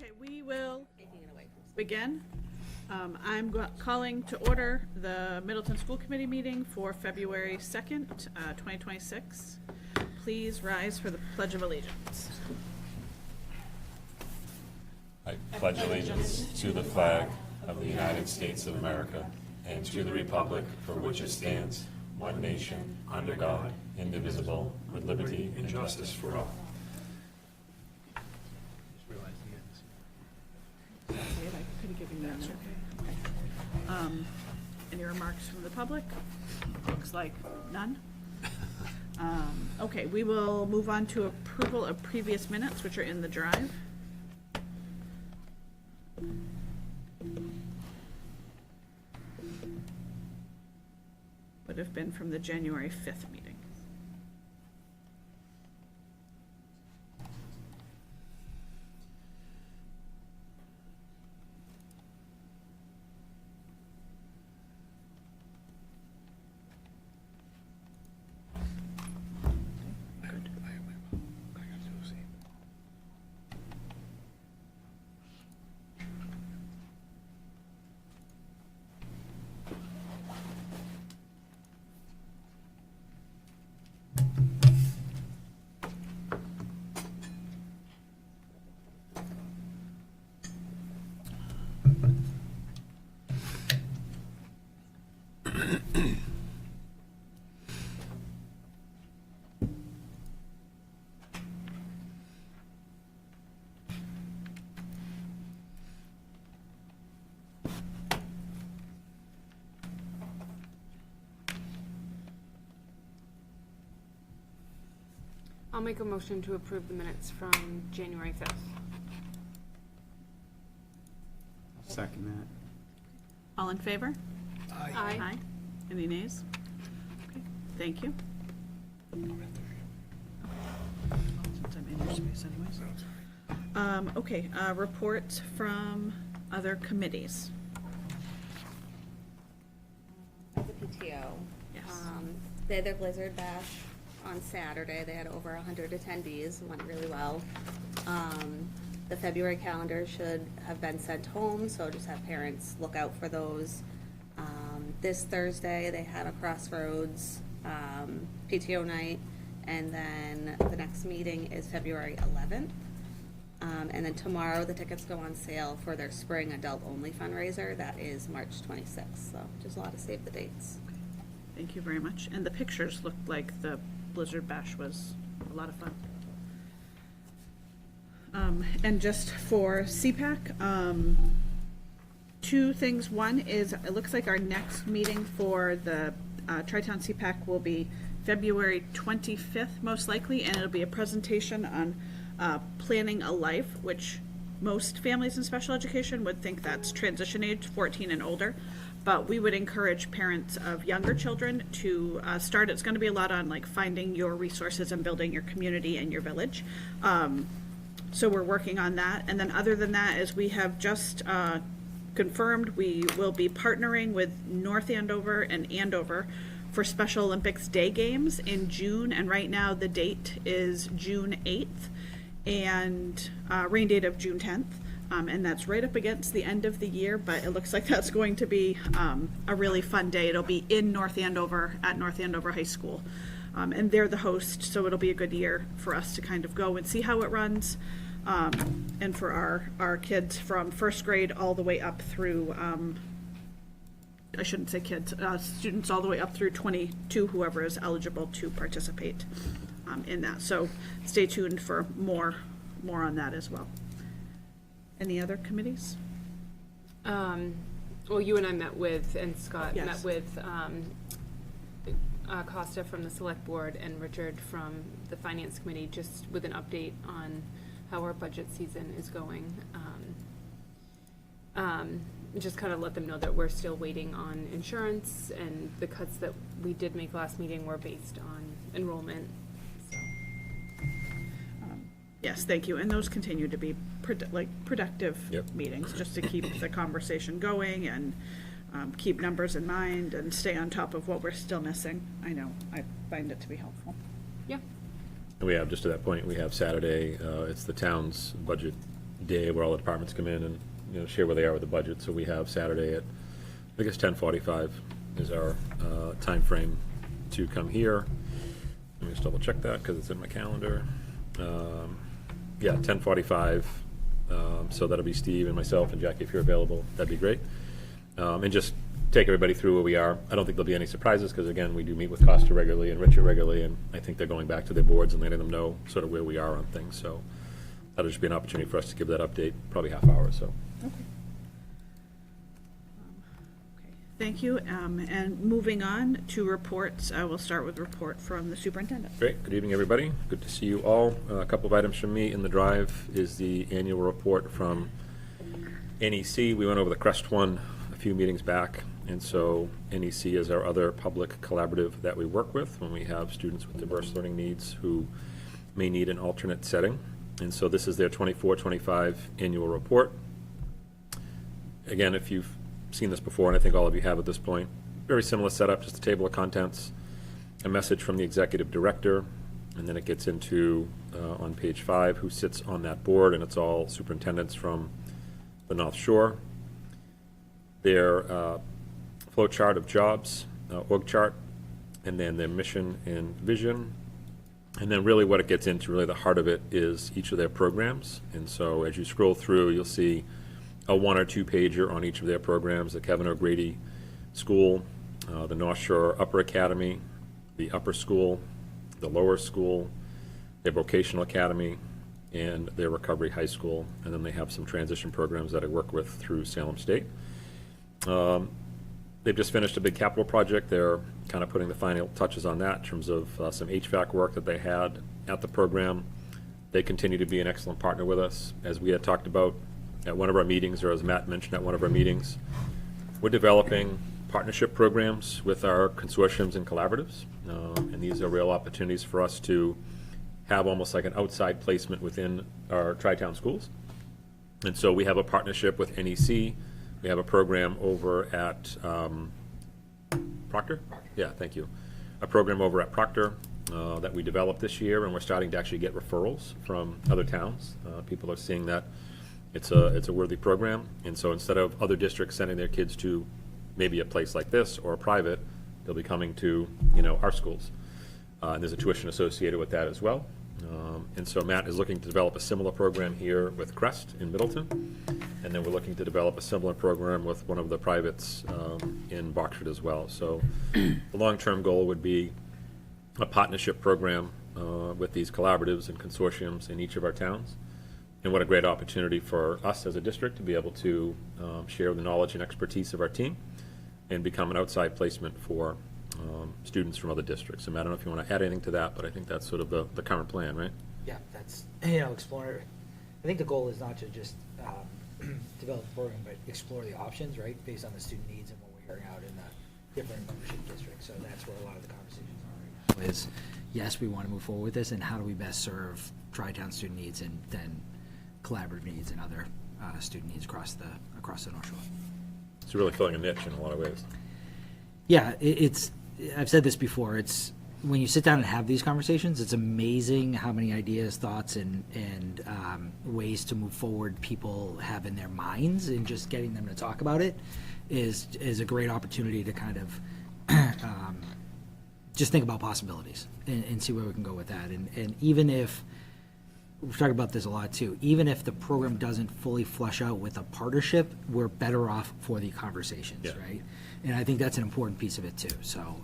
Okay, we will begin. I'm calling to order the Middleton School Committee meeting for February 2nd, 2026. Please rise for the Pledge of Allegiance. I pledge allegiance to the flag of the United States of America and to the republic for which it stands, one nation, under God, indivisible, with liberty and justice for all. I could have given that. Okay. Any remarks from the public? Looks like none. Okay, we will move on to approval of previous minutes, which are in the drive. Would have been from the January 5th meeting. I'll make a motion to approve the minutes from January 5th. Second that. All in favor? Aye. Any nays? Okay, thank you. Since I'm in your space anyways. Okay, reports from other committees. The PTO. Yes. They had their Blizzard Bash on Saturday. They had over 100 attendees. It went really well. The February calendar should have been sent home, so just have parents look out for those. This Thursday, they had a Crossroads PTO night, and then the next meeting is February 11th. And then tomorrow, the tickets go on sale for their spring adult-only fundraiser. That is March 26th, so just a lot of save the dates. Thank you very much. And the pictures looked like the Blizzard Bash was a lot of fun. And just for CPAC, two things. One is, it looks like our next meeting for the Tri-Town CPAC will be February 25th, most likely, and it'll be a presentation on planning a life, which most families in special education would think that's transition age, 14 and older. But we would encourage parents of younger children to start. It's going to be a lot on like finding your resources and building your community and your village. So we're working on that. And then other than that, as we have just confirmed, we will be partnering with North Andover and Andover for Special Olympics Day Games in June. And right now the date is June 8th and rain date of June 10th. And that's right up against the end of the year, but it looks like that's going to be a really fun day. It'll be in North Andover at North Andover High School. And they're the host, so it'll be a good year for us to kind of go and see how it runs. And for our kids from first grade all the way up through, I shouldn't say kids, students all the way up through 22, whoever is eligible to participate in that. So stay tuned for more on that as well. Any other committees? Well, you and I met with, and Scott Yes. met with Costa from the Select Board and Richard from the Finance Committee, just with an update on how our budget season is going. Just kind of let them know that we're still waiting on insurance, and the cuts that we did make last meeting were based on enrollment. Yes, thank you. And those continue to be productive Yep. meetings, just to keep the conversation going and keep numbers in mind and stay on top of what we're still missing. I know, I find it to be helpful. Yeah. And we have, just to that point, we have Saturday, it's the town's budget day where all the departments come in and, share where they are with the budget. So we have Saturday at, I guess, 10:45 is our time frame to come here. Let me just double check that because it's in my calendar. Yeah, 10:45. So that'll be Steve and myself and Jackie if you're available. That'd be great. And just take everybody through where we are. I don't think there'll be any surprises because, again, we do meet with Costa regularly and Richard regularly, and I think they're going back to their boards and letting them know sort of where we are on things. So that'll just be an opportunity for us to give that update, probably half hour or so. Okay. Thank you. And moving on to reports, we'll start with report from the superintendent. Great. Good evening, everybody. Good to see you all. A couple of items from me in the drive is the annual report from NEC. We went over the CREST one a few meetings back, and so NEC is our other public collaborative that we work with when we have students with diverse learning needs who may need an alternate setting. And so this is their 24-25 annual report. Again, if you've seen this before, and I think all of you have at this point, very similar setup, just a table of contents, a message from the executive director, and then it gets into, on page 5, who sits on that board, and it's all superintendents from the North Shore. Their flow chart of jobs, org chart, and then their mission and vision. And then really what it gets into, really the heart of it, is each of their programs. And so as you scroll through, you'll see a 1 or 2 pager on each of their programs, the Kevin O'Grady School, the North Shore Upper Academy, the Upper School, the Lower School, their Vocational Academy, and their Recovery High School. And then they have some transition programs that I work with through Salem State. They've just finished a big capital project. They're kind of putting the final touches on that in terms of some HVAC work that they had at the program. They continue to be an excellent partner with us. As we had talked about at one of our meetings, or as Matt mentioned at one of our meetings, we're developing partnership programs with our consortiums and collaboratives. And these are real opportunities for us to have almost like an outside placement within our Tri-Town schools. And so we have a partnership with NEC. We have a program over at Proctor? Yeah, thank you. A program over at Proctor that we developed this year, and we're starting to actually get referrals from other towns. People are seeing that it's a worthy program, and so instead of other districts sending their kids to maybe a place like this or a private, they'll be coming to our schools. And there's a tuition associated with that as well. And so Matt is looking to develop a similar program here with Crest in Middleton, and then we're looking to develop a similar program with one of the privates in Boxford as well. So the long-term goal would be a partnership program with these collaboratives and consortiums in each of our towns. And what a great opportunity for us as a district to be able to share the knowledge and expertise of our team and become an outside placement for students from other districts. And I don't know if you want to add anything to that, but I think that's sort of the current plan, right? Yeah, that's, explore. I think the goal is not to just develop a program, but explore the options, right, based on the student needs and what we're hearing out in the different membership districts. So that's where a lot of the conversations are right now. Is, yes, we want to move forward with this, and how do we best serve Tri-Town student needs and then collaborative needs and other student needs across the North Shore. It's really filling a niche in a lot of ways. Yeah, it's. I've said this before. It's when you sit down and have these conversations, it's amazing how many ideas, thoughts, and ways to move forward people have in their minds, and just getting them to talk about it is a great opportunity to kind of just think about possibilities and see where we can go with that. And even if we've talked about this a lot too, even if the program doesn't fully flush out with a partnership, we're better off for the conversations, Yeah. right? And I think that's an important piece of it too. So,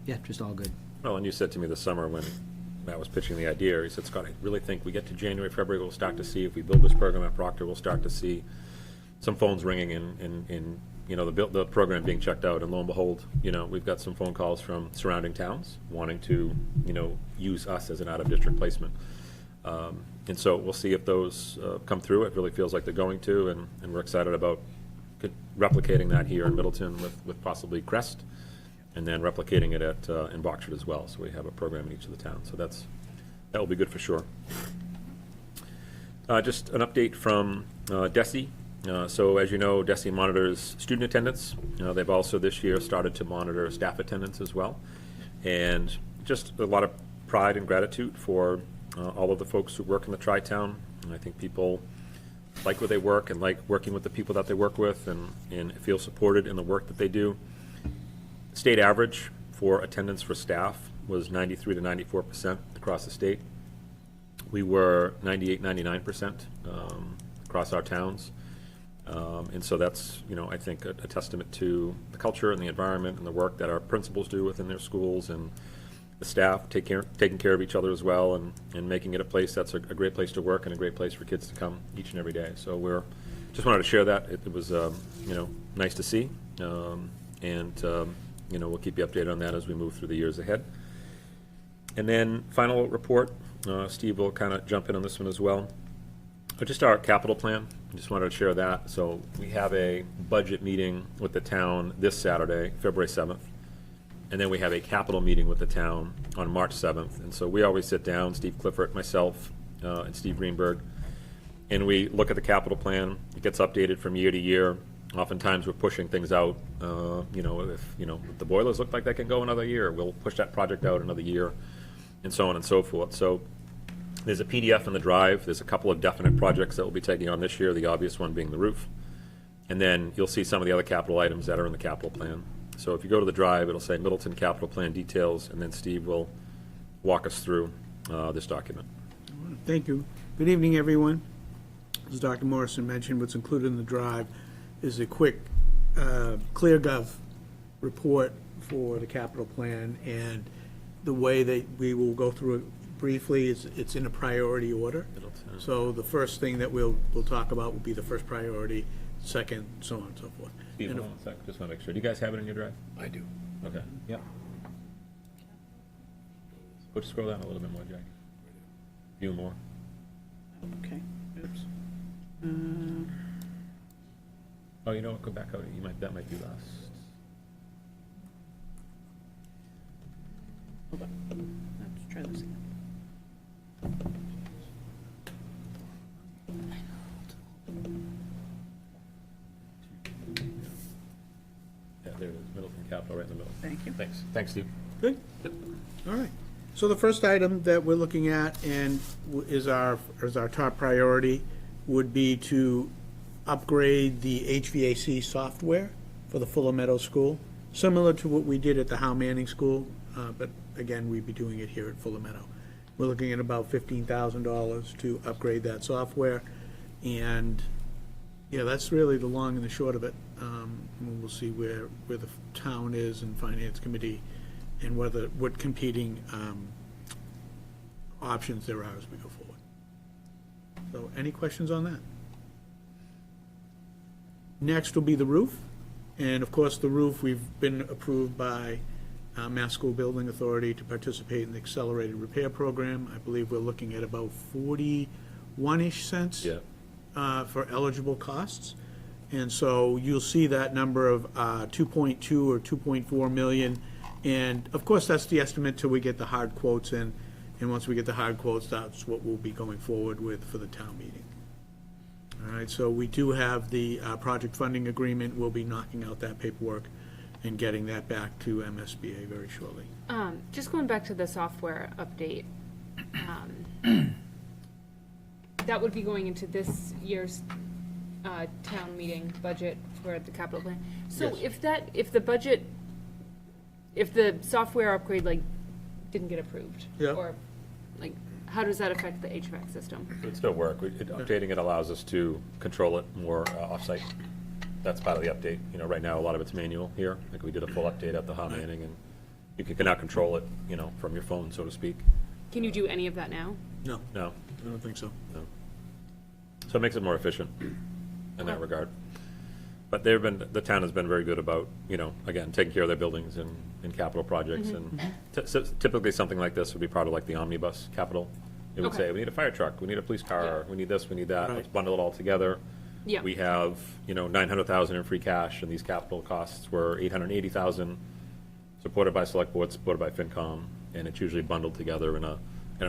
yeah, just all good. Well, and you said to me this summer when Matt was pitching the idea, he said, Scott, I really think we get to January, February, we'll start to see, if we build this program at Proctor, we'll start to see some phones ringing and the program being checked out. And lo and behold, we've got some phone calls from surrounding towns wanting to, use us as an out-of-district placement. And so we'll see if those come through. It really feels like they're going to, and we're excited about replicating that here in Middleton with possibly Crest, and then replicating it in Boxford as well. So we have a program in each of the towns. So that will be good for sure. Just an update from DESE. So as you know, DESE monitors student attendance. They've also this year started to monitor staff attendance as well. And just a lot of pride and gratitude for all of the folks who work in the Tri-Town. And I think people like where they work and like working with the people that they work with and feel supported in the work that they do. State average for attendance for staff was 93 to 94% across the state. We were 98, 99% across our towns. And so that's, I think a testament to the culture and the environment and the work that our principals do within their schools, and the staff taking care of each other as well, and making it a place that's a great place to work and a great place for kids to come each and every day. So just wanted to share that. It was, nice to see. We'll keep you updated on that as we move through the years ahead. And then final report, Steve will kind of jump in on this one as well. Just our capital plan, I just wanted to share that. So we have a budget meeting with the town this Saturday, February 7th. And then we have a capital meeting with the town on March 7th. And so we always sit down, Steve Clifford, myself, and Steve Greenberg, and we look at the capital plan. It gets updated from year to year. Oftentimes we're pushing things out. If the boilers look like they can go another year, we'll push that project out another year, and so on and so forth. So there's a PDF in the drive. There's a couple of definite projects that we'll be taking on this year, the obvious one being the roof. And then you'll see some of the other capital items that are in the capital plan. So if you go to the drive, it'll say Middleton Capital Plan Details, and then Steve will walk us through this document. Thank you. Good evening, everyone. As Dr. Morrison mentioned, what's included in the drive is a quick ClearGov report for the capital plan, and the way that we will go through it briefly is it's in a priority order. So the first thing that we'll talk about will be the first priority, second, so on and so forth. Steve, hold on a sec. Just want to make sure. Do you guys have it in your drive? I do. Okay. Yep. Go just scroll down a little bit more, Jack. A few more. Okay, oops. Oh, you know what? Go back out. That might be last. Hold on, let's try this again. Yeah, there it is. Middleton Capital, right in the middle. Thank you. Thanks. Thanks, Steve. Good? All right. So the first item that we're looking at and is our top priority would be to upgrade the HVAC software for the Fuller Meadow School, similar to what we did at the Howe Manning School, but again, we'd be doing it here at Fuller Meadow. We're looking at about $15,000 to upgrade that software, and yeah, that's really the long and the short of it. We'll see where the town is and Finance Committee, and what competing options there are as we go forward. So any questions on that? Next will be the roof. And of course, the roof, we've been approved by Mass School Building Authority to participate in the accelerated repair program. I believe we're looking at about 41-ish cents for eligible costs. And so you'll see that number of 2.2 or 2.4 million. And of course, that's the estimate till we get the hard quotes in. And once we get the hard quotes, that's what we'll be going forward with for the town meeting. All right, so we do have the project funding agreement. We'll be knocking out that paperwork and getting that back to MSBA very shortly. Just going back to the software update, that would be going into this year's town meeting budget for the capital plan. So Yes. if the software upgrade didn't get approved, Yeah. or how does that affect the HVAC system? It would still work. Updating it allows us to control it more off-site. That's part of the update. Right now, a lot of it's manual here. We did a full update at the Howe Manning, and you can now control it, from your phone, so to speak. Can you do any of that now? No, No, I don't think so. no. So it makes it more efficient in that regard. But the town has been very good about, again, taking care of their buildings and capital projects. And typically something like this would be part of the omnibus capital. It would Okay. say, we need a fire truck, we need a police car, we need this, we need that. Right. Let's bundle it all together. Yeah. We have, $900,000 in free cash, and these capital costs were $880,000, supported by Select Board, supported by FinCom, and it's usually bundled together in an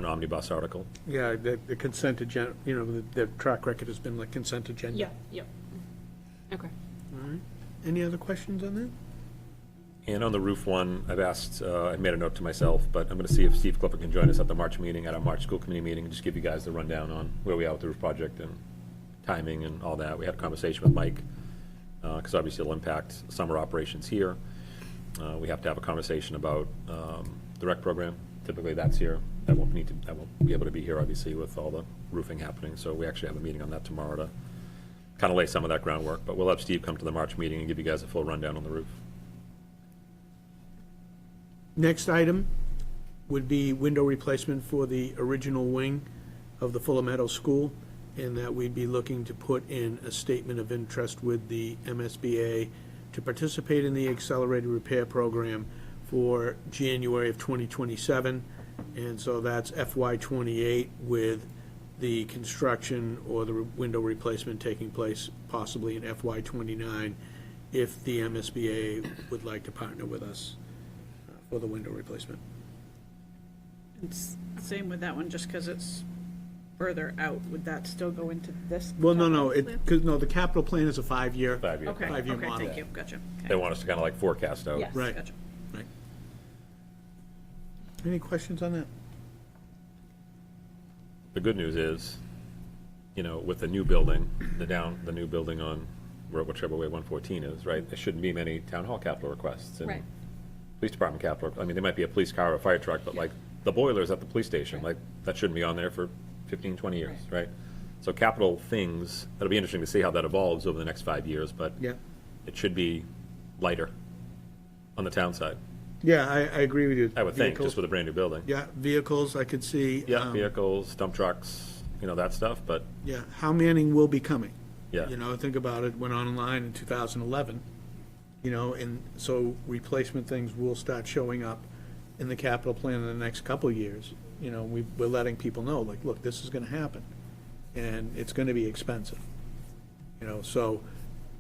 omnibus article. Yeah, the consent agenda, the track record has been like consent agenda. Yeah, yep. Okay. All right. Any other questions on that? And on the roof one, I made a note to myself, but I'm going to see if Steve Clifford can join us at the March meeting, at our March School Committee meeting, and just give you guys the rundown on where we are with the roof project and timing and all that. We had a conversation with Mike, because obviously it'll impact summer operations here. We have to have a conversation about the rec program. Typically that's here. I won't be able to be here, obviously, with all the roofing happening, so we actually have a meeting on that tomorrow to kind of lay some of that groundwork. But we'll have Steve come to the March meeting and give you guys a full rundown on the roof. Next item would be window replacement for the original wing of the Fuller Meadow School, and that we'd be looking to put in a statement of interest with the MSBA to participate in the accelerated repair program for January of 2027. And so that's FY '28 with the construction or the window replacement taking place possibly in FY '29 if the MSBA would like to partner with us for the window replacement. It's same with that one, just because it's further out. Would that still go into this? Well, no, capital plan? because, no, the capital plan is a 5-year. 5 year. Okay, five-year okay, model. thank you, gotcha. Okay. They want us to kind of like forecast out. Yes, Right. gotcha. Right. Any questions on that? The good news is, with the new building, the new building on whichever way 114 is, right? There shouldn't be many town hall capital requests. And Right. police department capital, I mean, there might be a police car or a fire truck, but like the boilers at the police station, like that shouldn't be on there for 15, 20 years, right? So capital things, that'll be interesting to see how that evolves over the next 5 years, but Yeah. it should be lighter on the town side, Yeah, I agree with you. I would think, Vehicles- just with a brand new building. Yeah, vehicles, I could see. Yeah, vehicles, dump trucks, that stuff, but Yeah, how Manning will be coming. yeah. Think about it, went online in 2011, and so replacement things will start showing up in the capital plan in the next couple of years. We're letting people know, like, look, this is gonna happen, and it's gonna be expensive. So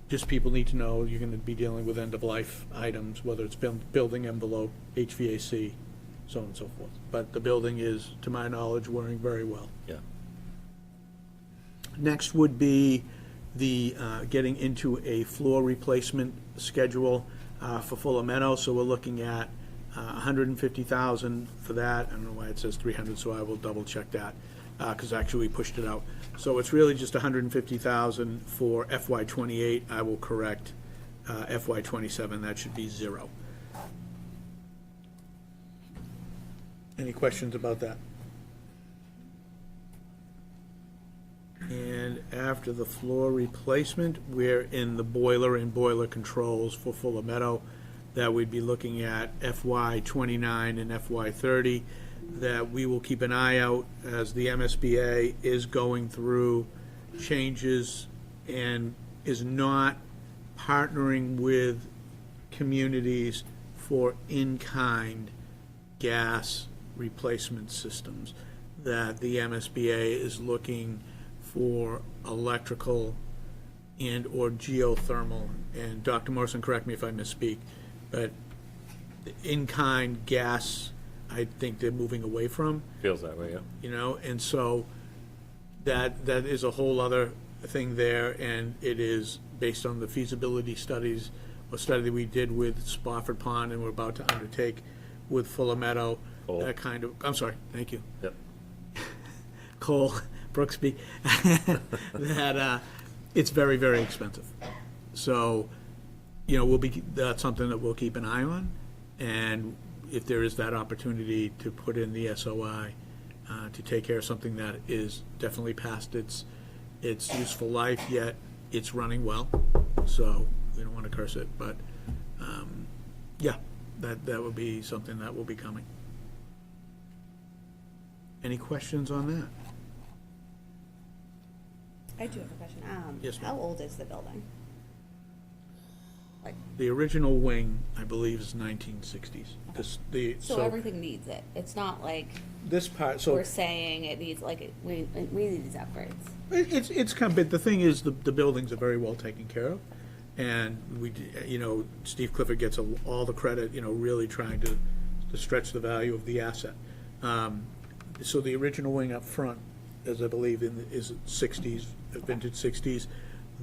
just people need to know you're gonna be dealing with end-of-life items, whether it's building envelope, HVAC, so on and so forth. But the building is, to my knowledge, wearing very well. Yeah. Next would be the, getting into a floor replacement schedule for Fuller Meadow. So we're looking at $150,000 for that. I don't know why it says 300, so I will double check that, because actually we pushed it out. So it's really just $150,000 for FY '28. I will correct FY '27. That should be 0. Any questions about that? And after the floor replacement, we're in the boiler and boiler controls for Fuller Meadow, that we'd be looking at FY '29 and FY '30, that we will keep an eye out as the MSBA is going through changes and is not partnering with communities for in-kind gas replacement systems, that the MSBA is looking for electrical and or geothermal, and Dr. Morrison, correct me if I misspeak, but in-kind gas, I think they're moving away from, Feels that way, yeah. and so that is a whole other thing there, and it is based on the feasibility studies, or study that we did with Spofford Pond and we're about to undertake with Fuller Meadow, Cole. that kind of, I'm sorry, thank you. Yep. Cole, Brooksby, that it's very, very expensive. So, that's something that we'll keep an eye on, and if there is that opportunity to put in the SOI to take care of something that is definitely past its useful life, yet it's running well, so we don't want to curse it, but yeah, that would be something that will be coming. Any questions on that? I do have a question. Yes, ma'am. How old is the building? Like, The original wing, I believe, is 1960s. so everything needs it. It's not like This part, so we're saying it needs, we need these upgrades. it's kind of, but the thing is, the buildings are very well taken care of. And Steve Clifford gets all the credit, really trying to stretch the value of the asset. So the original wing up front, as I believe is 60s, vintage 60s.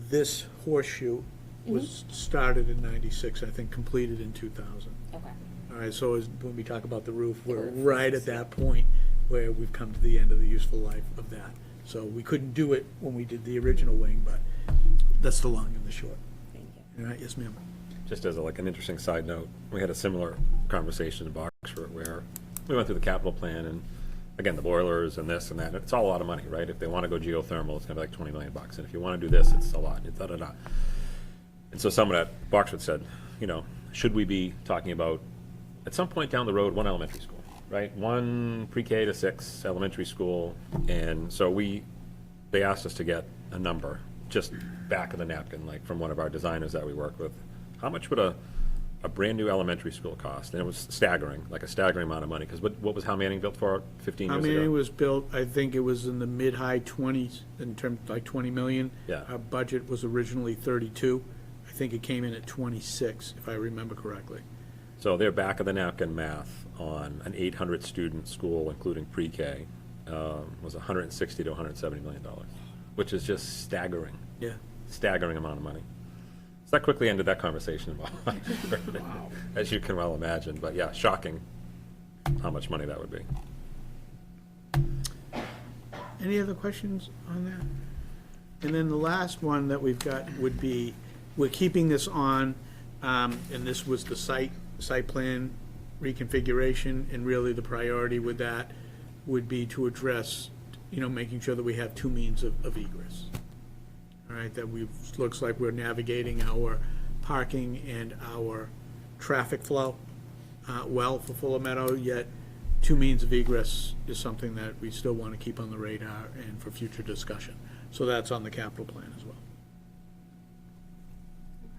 This horseshoe was started in 96, I think completed in 2000. Okay. All right, so when we talk about the roof, we're right at that point where we've come to the end of the useful life of that. So we couldn't do it when we did the original wing, but that's the long and the short. Thank you. All right, yes, ma'am. Just as an interesting side note, we had a similar conversation in Boxford where we went through the capital plan and, again, the boilers and this and that, it's all a lot of money, right? If they want to go geothermal, it's gonna be like 20 million bucks, and if you want to do this, it's a lot, it's da-da-da. And so someone at Boxford said, should we be talking about, at some point down the road, one elementary school, right? One pre-K to 6 elementary school, and so they asked us to get a number, just back of the napkin, like from one of our designers that we work with. How much would a brand-new elementary school cost? And it was staggering, like a staggering amount of money, because what was Hal Manning built for 15 years ago? How many was built, I think it was in the mid-high 20s, in terms, like 20 million. Yeah. Our budget was originally 32. I think it came in at 26, if I remember correctly. So their back-of-the-napkin math on an 800-student school, including pre-K, was $160 to $170 million, which is just staggering. Yeah. Staggering amount of money. So that quickly ended that conversation, as you can well imagine. But yeah, shocking how much money that would be. Any other questions on that? And then the last one that we've got would be, we're keeping this on, and this was the site plan reconfiguration, and really the priority with that would be to address, making sure that we have 2 means of egress. All right, that looks like we're navigating our parking and our traffic flow well for Fuller Meadow, yet 2 means of egress is something that we still want to keep on the radar and for future discussion. So that's on the capital plan as well.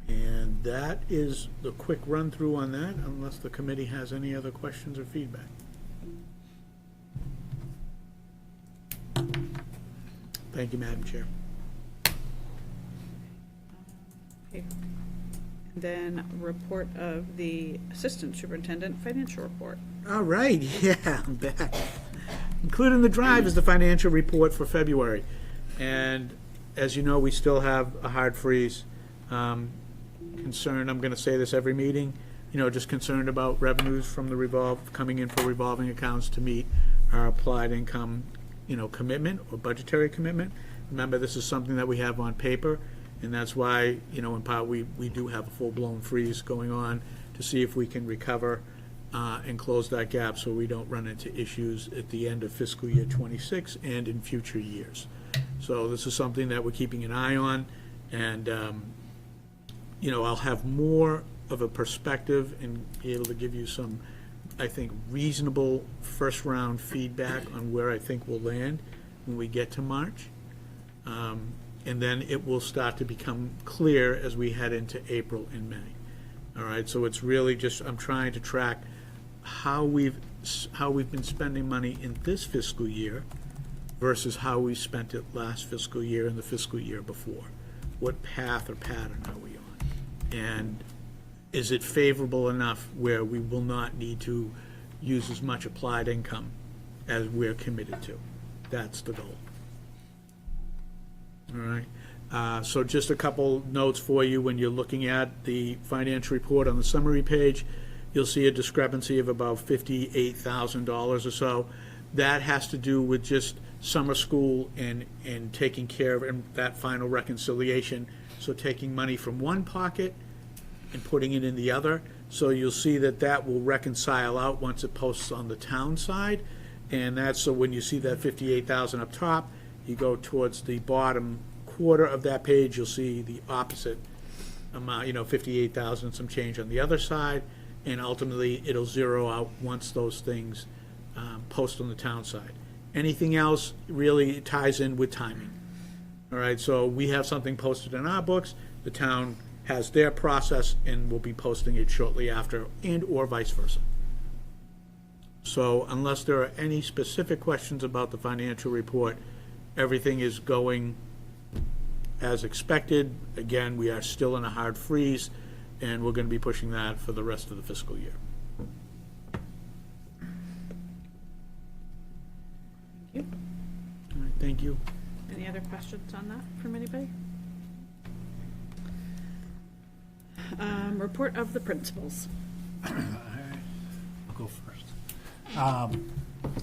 And that is the quick run-through on that, unless the committee has any other questions or feedback. Thank you, Madam Chair. Okay. And then report of the Assistant Superintendent Financial Report. All right, yeah, I'm back. Included in the drive is the financial report for February. And as you know, we still have a hard freeze. Concerned, I'm gonna say this every meeting, just concerned about revenues from the coming in for revolving accounts to meet our applied income, commitment or budgetary commitment. Remember, this is something that we have on paper, and that's why, in part, we do have a full-blown freeze going on to see if we can recover and close that gap so we don't run into issues at the end of fiscal year 26 and in future years. So this is something that we're keeping an eye on, and I'll have more of a perspective and be able to give you some, I think, reasonable first-round feedback on where I think we'll land when we get to March. And then it will start to become clear as we head into April and May. All right, so it's really just, I'm trying to track how we've been spending money in this fiscal year versus how we spent it last fiscal year and the fiscal year before. What path or pattern are we on? And is it favorable enough where we will not need to use as much applied income as we're committed to? That's the goal. All right. So just a couple notes for you. When you're looking at the financial report on the summary page, you'll see a discrepancy of about $58,000 or so. That has to do with just summer school and taking care of that final reconciliation. So taking money from one pocket and putting it in the other. So you'll see that will reconcile out once it posts on the town side. And that's, so when you see that 58,000 up top, you go towards the bottom quarter of that page, you'll see the opposite amount, 58,000 and some change on the other side. And ultimately, it'll zero out once those things post on the town side. Anything else really ties in with timing. All right, so we have something posted in our books, the town has their process and will be posting it shortly after, and or vice versa. So unless there are any specific questions about the financial report, everything is going as expected. Again, we are still in a hard freeze, and we're going to be pushing that for the rest of the fiscal year. Thank you. All right, thank you. Any other questions on that from anybody? Report of the principals. I'll go first.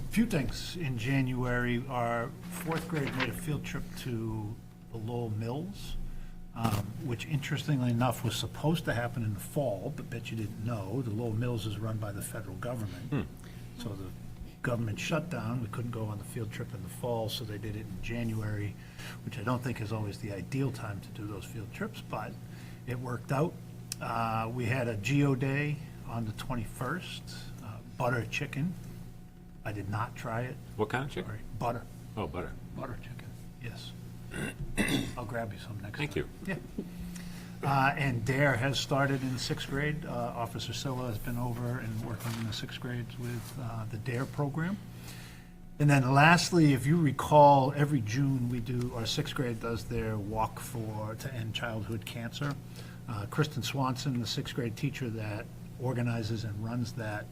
Few things. In January, our fourth grade made a field trip to the Lowell Mills, which interestingly enough was supposed to happen in the fall, but bet you didn't know. The Lowell Mills is run by the federal government. So the government shut down. We couldn't go on the field trip in the fall, so they did it in January, which I don't think is always the ideal time to do those field trips, but it worked out. We had a Geo Day on the 21st, butter chicken. I did not try it. What kind of chicken? Sorry, butter. Oh, butter. Butter chicken, yes. I'll grab you some next time. Thank you. Yeah. And DARE has started in sixth grade. Officer Silla has been over and working in the sixth grades with the DARE program. And then lastly, if you recall, every June we do, our sixth grade does their walk to end childhood cancer. Kristen Swanson, the sixth grade teacher that organizes and runs that,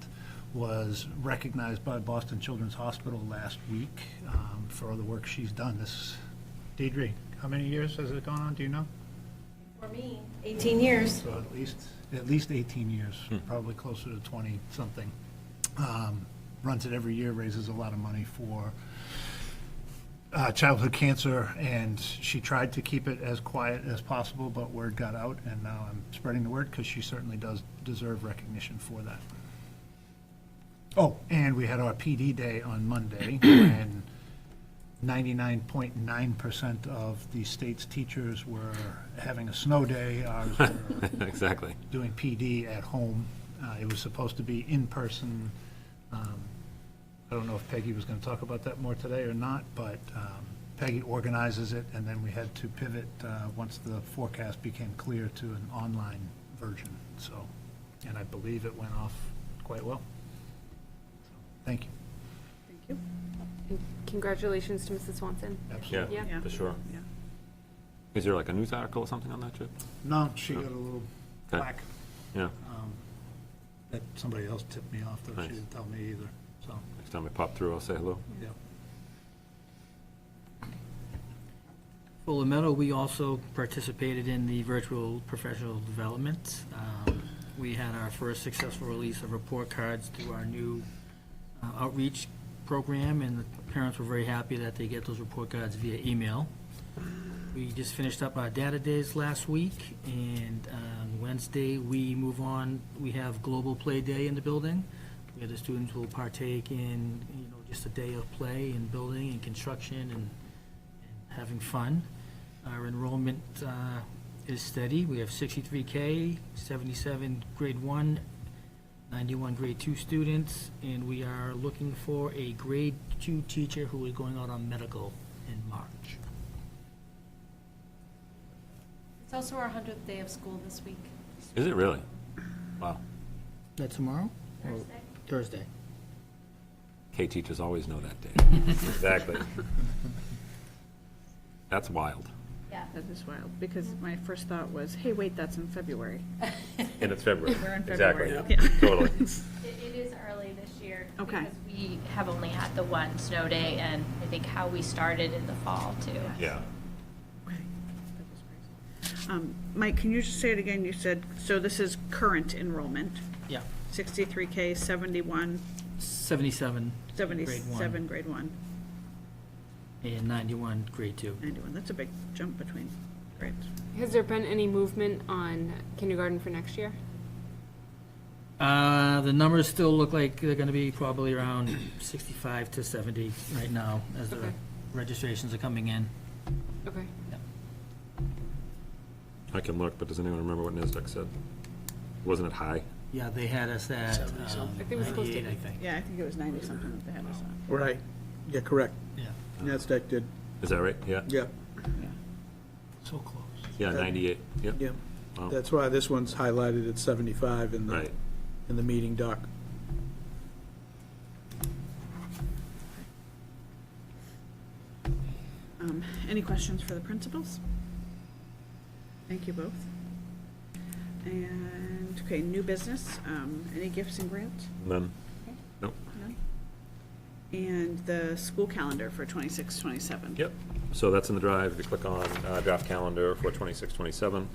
was recognized by Boston Children's Hospital last week for the work she's done. Deidre, how many years has it gone on, do you know? For me, 18 years. So at least 18 years, probably closer to 20-something. Runs it every year, raises a lot of money for childhood cancer, and she tried to keep it as quiet as possible, but word got out, and now I'm spreading the word because she certainly does deserve recognition for that. Oh, and we had our PD day on Monday, and 99.9% of the state's teachers were having a snow day. Ours were Exactly. doing PD at home. It was supposed to be in person. I don't know if Peggy was going to talk about that more today or not, but Peggy organizes it, and then we had to pivot once the forecast became clear to an online version. So, and I believe it went off quite well. Thank you. Thank you. And congratulations to Mrs. Swanson. Absolutely. Yeah, Yeah. for sure. Yeah. Is there like a news article or something on that trip? No, she got a little Okay. plaque Yeah. that somebody else tipped me off, though. Nice. She didn't tell me either, so, Next time I pop through, I'll say hello. yeah. Fuller Meadow, we also participated in the virtual professional development. We had our first successful release of report cards through our new outreach program, and the parents were very happy that they get those report cards via email. We just finished up our data days last week, and on Wednesday, we move on. We have Global Play Day in the building, where the students will partake in, just a day of play and building and construction and having fun. Our enrollment is steady. We have 63K, 77 grade 1, 91 grade 2 students, and we are looking for a grade 2 teacher who is going out on medical in March. It's also our 100th day of school this week. Is it really? Wow. That tomorrow? Or Thursday. K teachers always know that day. Exactly. That's wild. Yeah. That is wild, because my first thought was, hey, wait, that's in February. And it's February. We're in Exactly. February. Yeah. Totally. It is early this year. Okay. Because we have only had the one snow day, and I think how we started in the fall, too. Yeah. Okay. That is crazy. Mike, can you just say it again? You said, so this is current enrollment, Yeah. 63K, 71, 77 77 grade 1, and 91 grade 2. 91. That's a big jump between grades. Has there been any movement on kindergarten for next year? The numbers still look like they're going to be probably around 65 to 70 right now as the Okay. registrations are coming in. Okay. I can look, but does anyone remember what NASDAQ said? Wasn't it high? Yeah, they had us at I think it was close to 98, I think. Yeah, I think it was 90-something that they had us on. Right. Yeah, correct. Yeah, NASDAQ did, Is that right? Yeah. yeah, So close. Yeah, 98. Yep. yeah. Wow. That's why this one's highlighted at 75 in Right. the meeting doc. Any questions for the principals? Thank you both. And, okay, new business, any gifts and grants? None. Nope. None? And the school calendar for 26, 27? Yep. So that's in the drive. If you click on draft calendar for 26, 27.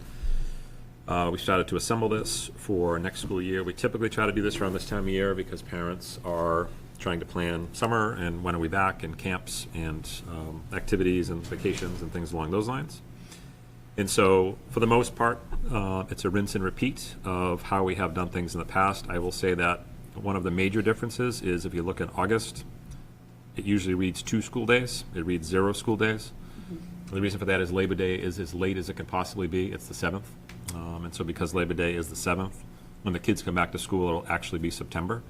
We started to assemble this for next school year. We typically try to do this around this time of year because parents are trying to plan summer and when are we back and camps and activities and vacations and things along those lines. And so, for the most part, it's a rinse and repeat of how we have done things in the past. I will say that one of the major differences is if you look at August, it usually reads 2 school days. It reads 0 school days. The reason for that is Labor Day is as late as it can possibly be. It's the 7th. And so because Labor Day is the 7th, when the kids come back to school, it'll actually be September.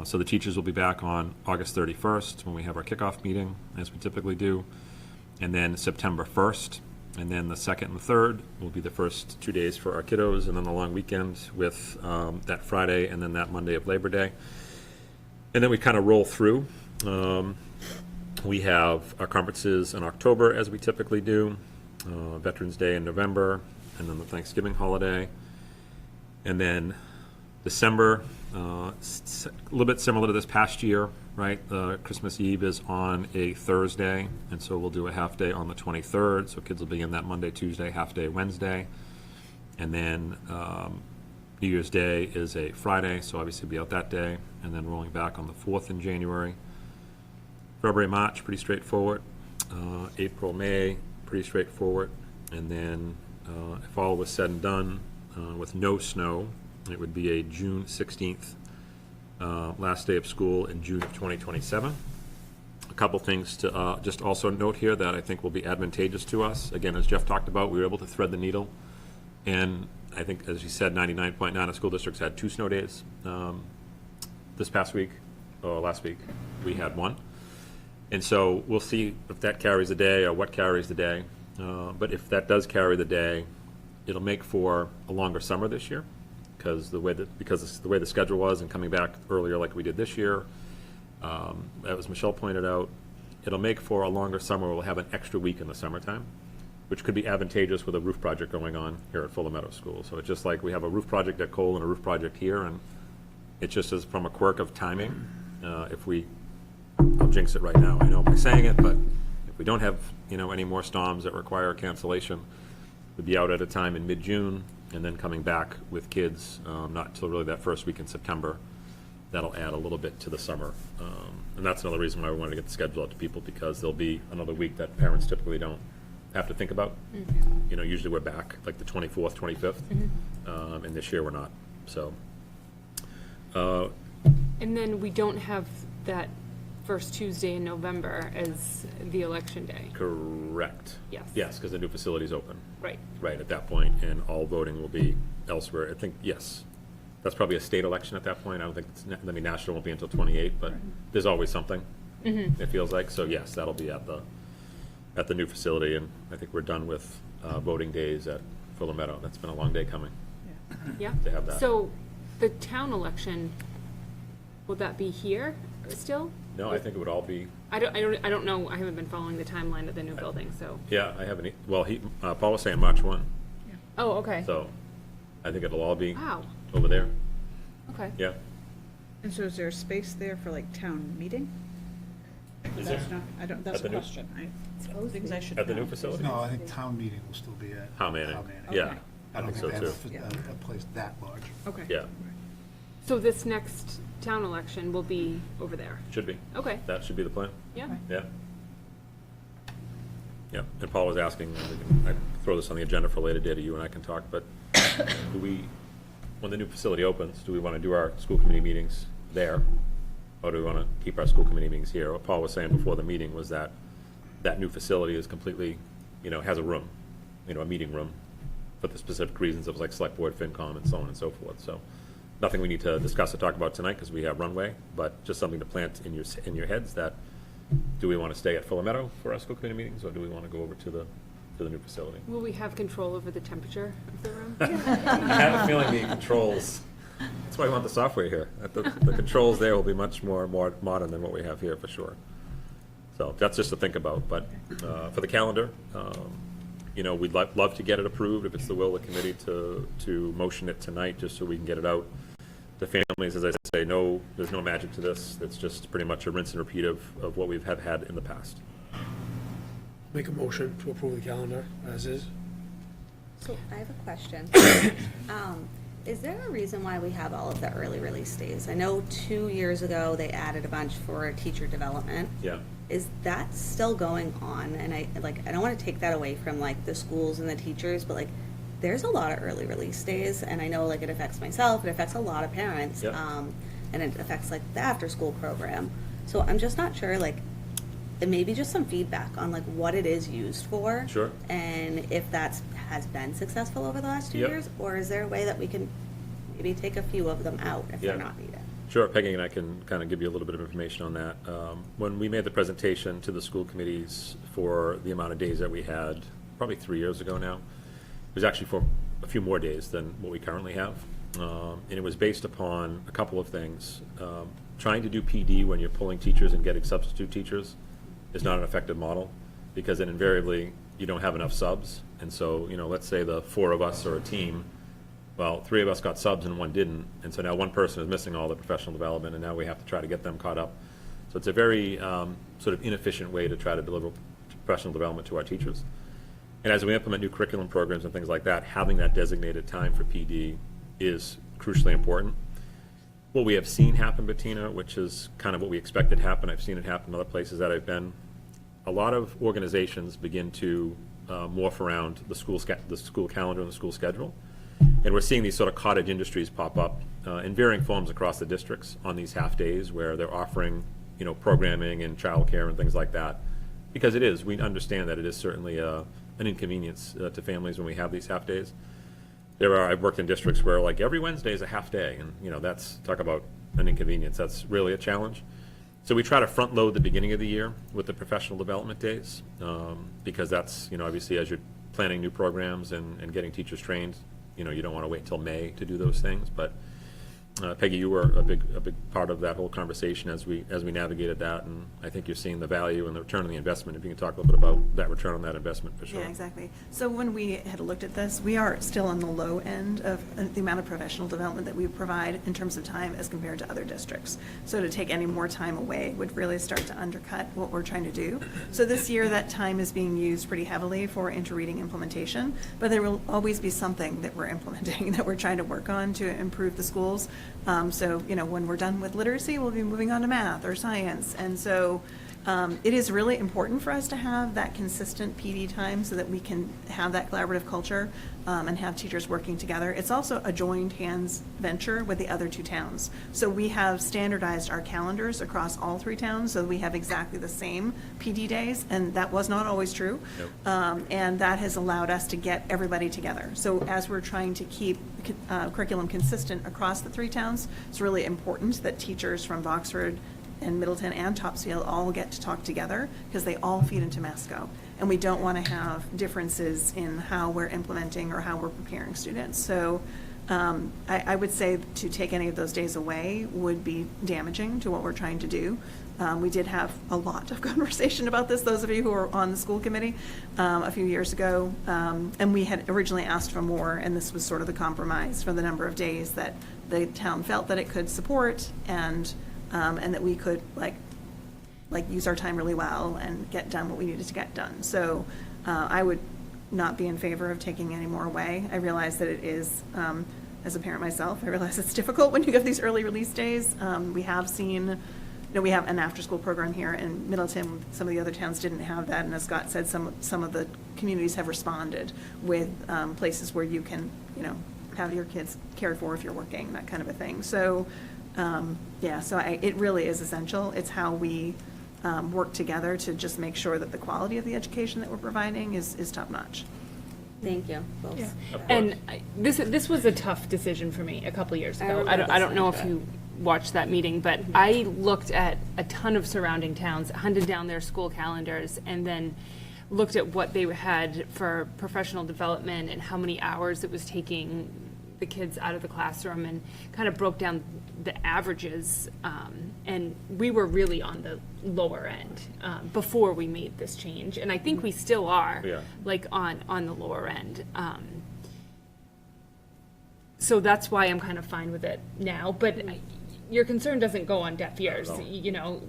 So the teachers will be back on August 31st when we have our kickoff meeting, as we typically do. And then September 1st. And then the 2nd and the 3rd will be the first 2 days for our kiddos, and then the long weekend with that Friday and then that Monday of Labor Day. And then we kind of roll through. We have our conferences in October, as we typically do, Veterans Day in November, and then the Thanksgiving holiday. And then December, a little bit similar to this past year, right? Christmas Eve is on a Thursday, and so we'll do a half day on the 23rd, so kids will be in that Monday, Tuesday, half day Wednesday. And then New Year's Day is a Friday, so obviously be out that day, and then rolling back on the 4th in January. February, March, pretty straightforward. April, May, pretty straightforward. And then if all was said and done, with no snow, it would be a June 16th last day of school in June of 2027. A couple things to just also note here that I think will be advantageous to us. Again, as Jeff talked about, we were able to thread the needle. And I think, as you said, 99.9 of school districts had 2 snow days. This past week, or last week, we had 1. And so we'll see if that carries the day or what carries the day. But if that does carry the day, it'll make for a longer summer this year because the way the schedule was and coming back earlier like we did this year, as Michelle pointed out, it'll make for a longer summer. We'll have an extra week in the summertime, which could be advantageous with a roof project going on here at Fuller Meadow School. So it's just like we have a roof project at Cole and a roof project here, and it just is from a quirk of timing. I'll jinx it right now, I know by saying it, but if we don't have, any more storms that require cancellation, we'd be out at a time in mid-June and then coming back with kids, not until really that first week in September. That'll add a little bit to the summer. And that's another reason why we wanted to get the schedule out to people, because there'll be another week that parents typically don't have to think about. Usually we're back like the 24th, 25th, and this year we're not, so. And then we don't have that first Tuesday in November as the election day. Correct. Yes. Yes, because the new facility's open. Right. Right, at that point, and all voting will be elsewhere. I think, yes, that's probably a state election at that point. I don't think, national won't be until 28, but there's always something, it feels like. So yes, that'll be at the new facility, and I think we're done with voting days at Fuller Meadow. That's been a long day coming. Yeah. To have that. So the town election, will that be here still? No, I think it would all be, I don't know. I haven't been following the timeline of the new building, so. yeah, I haven't, Paul was saying March 1, Oh, okay. so I think it'll all be Wow. over there. Okay. Yeah. And so is there space there for like town meeting? Is That's there? not, that's At a the new- question. Things I should know. At the new facility? No, I think town meeting will still be at. How many? Howman. Yeah, Okay. I don't think so think too. they have a place that large. Okay. Yeah, So this next town election will be over there? should be. Okay. That should be the plan. Yeah. Yeah. Yeah, and Paul was asking, I throw this on the agenda for a later date, you and I can talk, but when the new facility opens, do we want to do our school committee meetings there? Or do we want to keep our school committee meetings here? What Paul was saying before the meeting was that that new facility is completely, has a room, a meeting room for the specific reasons of like select board, FinCom, and so on and so forth. So nothing we need to discuss or talk about tonight because we have runway, but just something to plant in your heads that, do we want to stay at Fuller Meadow for our school committee meetings, or do we want to go over to the new facility? Will we have control over the temperature of the room? I have a feeling the controls, that's why we want the software here. The controls there will be much more modern than what we have here, for sure. So that's just to think about, but for the calendar, we'd love to get it approved if it's the will of the committee to motion it tonight, just so we can get it out to families. As I say, there's no magic to this. It's just pretty much a rinse and repeat of what we've had in the past. Make a motion to approve the calendar as is. So I have a question. Is there a reason why we have all of the early release days? I know 2 years ago, they added a bunch for teacher development. Yeah. Is that still going on? And I don't want to take that away from like the schools and the teachers, but like, there's a lot of early release days, and I know like it affects myself, it affects a lot of parents. Yep. And it affects like the after-school program. So I'm just not sure, like, and maybe just some feedback on like what it is used for. Sure. And if that's has been successful over the last 2 Yep. years, or is there a way that we can maybe take a few of them out if Yeah. they're not needed? Sure, Peggy and I can kind of give you a little bit of information on that. When we made the presentation to the school committees for the amount of days that we had, probably 3 years ago now, it was actually for a few more days than what we currently have. And it was based upon a couple of things. Trying to do PD when you're pulling teachers and getting substitute teachers is not an effective model, because then invariably you don't have enough subs. And so, let's say the 4 of us are a team, well, 3 of us got subs and 1 didn't, and so now 1 person is missing all the professional development, and now we have to try to get them caught up. So it's a very sort of inefficient way to try to deliver professional development to our teachers. And as we implement new curriculum programs and things like that, having that designated time for PD is crucially important. What we have seen happen, Bettina, which is kind of what we expected to happen, I've seen it happen in other places that I've been, a lot of organizations begin to morph around the school calendar and the school schedule. And we're seeing these sort of cottage industries pop up in varying forms across the districts on these half days where they're offering, programming and childcare and things like that. Because we understand that it is certainly an inconvenience to families when we have these half days. I've worked in districts where like every Wednesday is a half day, and that's, talk about an inconvenience, that's really a challenge. So we try to front load the beginning of the year with the professional development days, because that's, obviously as you're planning new programs and getting teachers trained, you don't want to wait till May to do those things. But Peggy, you were a big part of that whole conversation as we navigated that, and I think you're seeing the value and the return on the investment. If you can talk a little bit about that return on that investment, for sure. Yeah, exactly. So when we had looked at this, we are still on the low end of the amount of professional development that we provide in terms of time as compared to other districts. So to take any more time away would really start to undercut what we're trying to do. So this year, that time is being used pretty heavily for inter-reading implementation, but there will always be something that we're implementing that we're trying to work on to improve the schools. So, when we're done with literacy, we'll be moving on to math or science. And so it is really important for us to have that consistent PD time so that we can have that collaborative culture and have teachers working together. It's also a joined hands venture with the other 2 towns. So we have standardized our calendars across all 3 towns, so we have exactly the same PD days, and that was not always true. Nope. And that has allowed us to get everybody together. So as we're trying to keep curriculum consistent across the 3 towns, it's really important that teachers from Boxford and Middleton and Topsfield all get to talk together, because they all feed into Masco. And we don't want to have differences in how we're implementing or how we're preparing students. So I would say to take any of those days away would be damaging to what we're trying to do. We did have a lot of conversation about this, those of you who were on the school committee a few years ago. And we had originally asked for more, and this was sort of the compromise for the number of days that the town felt that it could support, and that we could like use our time really well and get done what we needed to get done. So I would not be in favor of taking any more away. I realize that it is, as a parent myself, I realize it's difficult when you have these early release days. We have seen, we have an after-school program here in Middleton. Some of the other towns didn't have that, and as Scott said, some of the communities have responded with places where you can, have your kids cared for if you're working, that kind of a thing. So, it really is essential. It's how we work together to just make sure that the quality of the education that we're providing is top-notch. Thank you, both. Yeah. And this was a tough decision for me a couple years ago. I don't know if you watched that meeting, but I looked at a ton of surrounding towns, hunted down their school calendars, and then looked at what they had for professional development and how many hours it was taking the kids out of the classroom, and kind of broke down the averages, and we were really on the lower end before we made this change, and I think we still are, like on the lower end. So that's why I'm kind of fine with it now, but your concern doesn't go on deaf ears,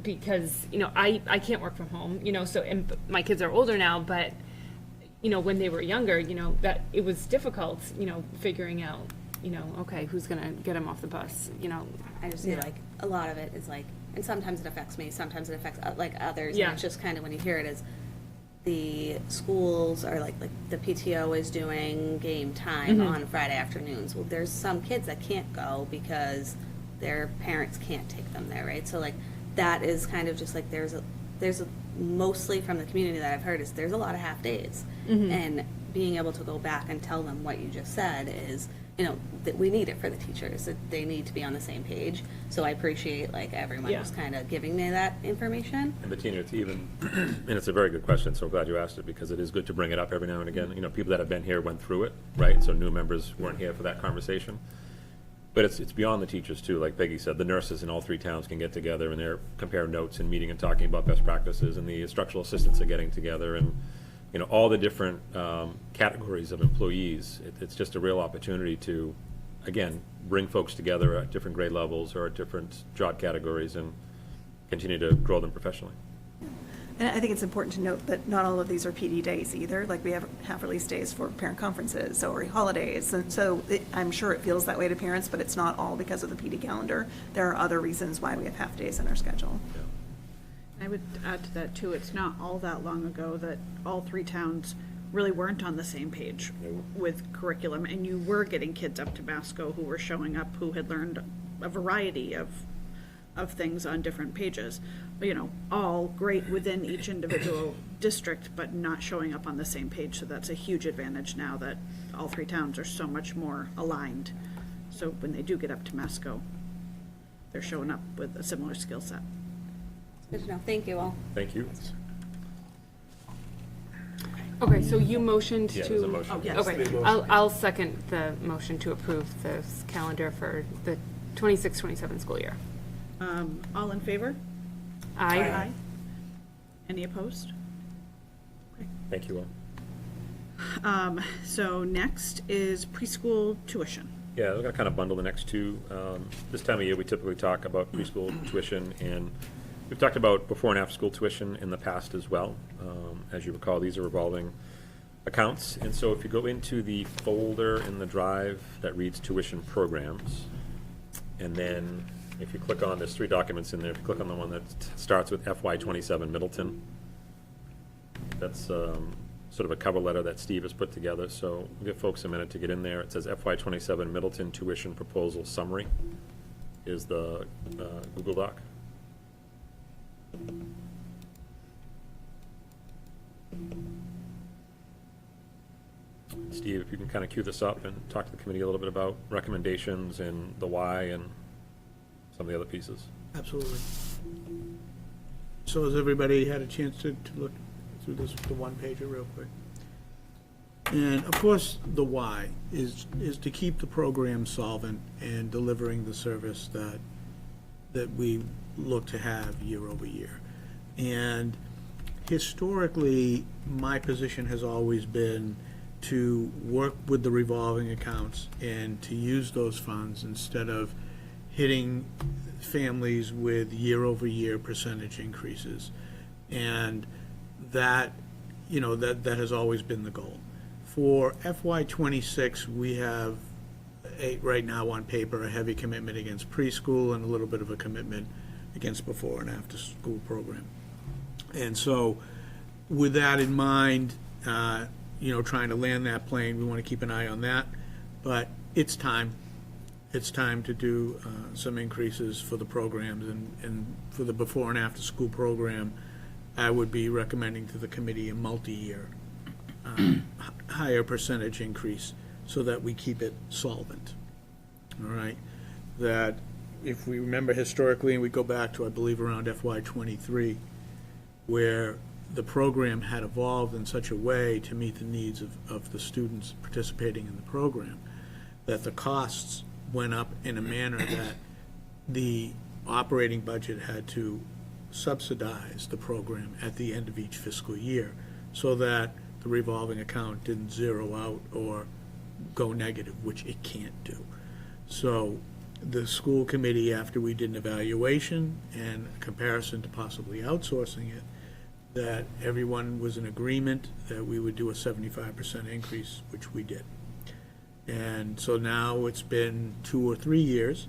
because I can't work from home, so, and my kids are older now, but when they were younger, that it was difficult, figuring out you know, okay, who's gonna get them off the bus, you know? I just feel like a lot of it is like, and sometimes it affects me, sometimes it affects like others. Yeah. And it's just kind of when you hear it is the schools are like the PTO is doing game time on Friday afternoons. Well, there's some kids that can't go because their parents can't take them there, right? So like that is kind of just like there's a mostly from the community that I've heard is there's a lot of half days. And being able to go back and tell them what you just said is, you know, that we need it for the teachers, that they need to be on the same page. So I appreciate like everyone Yeah. just kind of giving me that information. And Bettina, it's even, and it's a very good question, so I'm glad you asked it, because it is good to bring it up every now and again. You know, people that have been here went through it, right? So new members weren't here for that conversation. But it's beyond the teachers too, like Peggy said, the nurses in all three towns can get together and they're comparing notes and meeting and talking about best practices, and the instructional assistants are getting together, and, you know, all the different categories of employees. It's just a real opportunity to, again, bring folks together at different grade levels or at different job categories and continue to grow them professionally. And I think it's important to note that not all of these are PD days either. Like we have half-release days for parent conferences or holidays. And so I'm sure it feels that way to parents, but it's not all because of the PD calendar. There are other reasons why we have half days in our schedule. I would add to that too, it's not all that long ago that all three towns really weren't on the same page with curriculum, and you were getting kids up to Masco who were showing up, who had learned a variety of things on different pages, you know, all great within each individual district, but not showing up on the same page. So that's a huge advantage now that all three towns are so much more aligned. So when they do get up to Masco, they're showing up with a similar skill set. Good to know. Thank you all. Thank you. Okay, so you motioned to. Yeah, there's a motion. Oh, yes. Okay, I'll second the motion to approve the calendar for the 26-27 school year. All in favor? Aye. Any opposed? Thank you all. So next is preschool tuition. Yeah, we're gonna kind of bundle the next two. This time of year, we typically talk about preschool tuition, and we've talked about before and after school tuition in the past as well. As you recall, these are revolving accounts, and so if you go into the folder in the drive that reads tuition programs, and then if you click on, there's three documents in there, if you click on the one that starts with FY27 Middleton, that's sort of a cover letter that Steve has put together, so we'll give folks a minute to get in there. It says FY27 Middleton Tuition Proposal Summary is the Google Doc. Steve, if you can kind of cue this up and talk to the committee a little bit about recommendations and the why and some of the other pieces. Absolutely. So has everybody had a chance to look through this, the one pager real quick? And of course, the why is to keep the program solvent and delivering the service that we look to have year over year. And historically, my position has always been to work with the revolving accounts and to use those funds instead of hitting families with year-over-year percentage increases. And that, you know, that has always been the goal. For FY26, we have, right now on paper, a heavy commitment against preschool and a little bit of a commitment against before and after school program. And so with that in mind, you know, trying to land that plane, we want to keep an eye on that. But it's time. It's time to do some increases for the programs, and for the before and after school program, I would be recommending to the committee a multi-year higher percentage increase so that we keep it solvent. All right? That if we remember historically, and we go back to, I believe, around FY23, where the program had evolved in such a way to meet the needs of the students participating in the program, that the costs went up in a manner that the operating budget had to subsidize the program at the end of each fiscal year so that the revolving account didn't zero out or go negative, which it can't do. So the school committee, after we did an evaluation and a comparison to possibly outsourcing it, that everyone was in agreement that we would do a 75% increase, which we did. And so now it's been 2 or 3 years,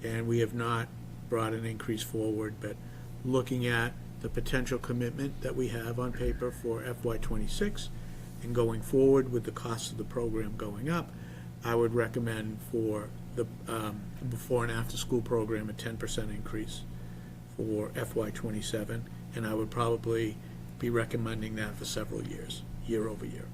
and we have not brought an increase forward, but looking at the potential commitment that we have on paper for FY '26 and going forward with the cost of the program going up, I would recommend for the before and after school program a 10% increase for FY '27, and I would probably be recommending that for several years, year over year.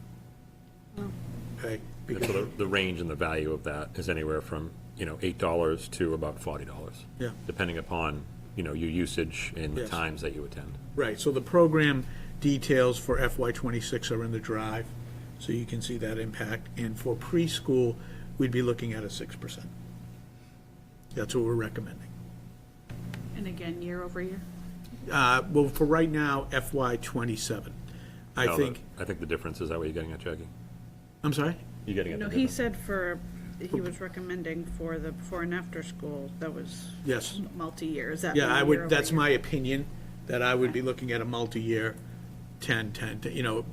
Okay? And so the range and the value of that is anywhere from, $8 to about $40. Yeah. Depending upon, your usage and the Yes. times that you attend. Right, so the program details for FY '26 are in the drive, so you can see that impact. And for preschool, we'd be looking at a 6%. That's what we're recommending. And again, year over year? Well, for right now, FY '27. I No, think, I think the difference, is that what you're getting at, Jackie? I'm sorry? You getting at the No, he difference? said he was recommending for the before and after school, that was Yes. multi-year, is that? Yeah, I year would, over that's year? my opinion, that I would be looking at a multi-year 10,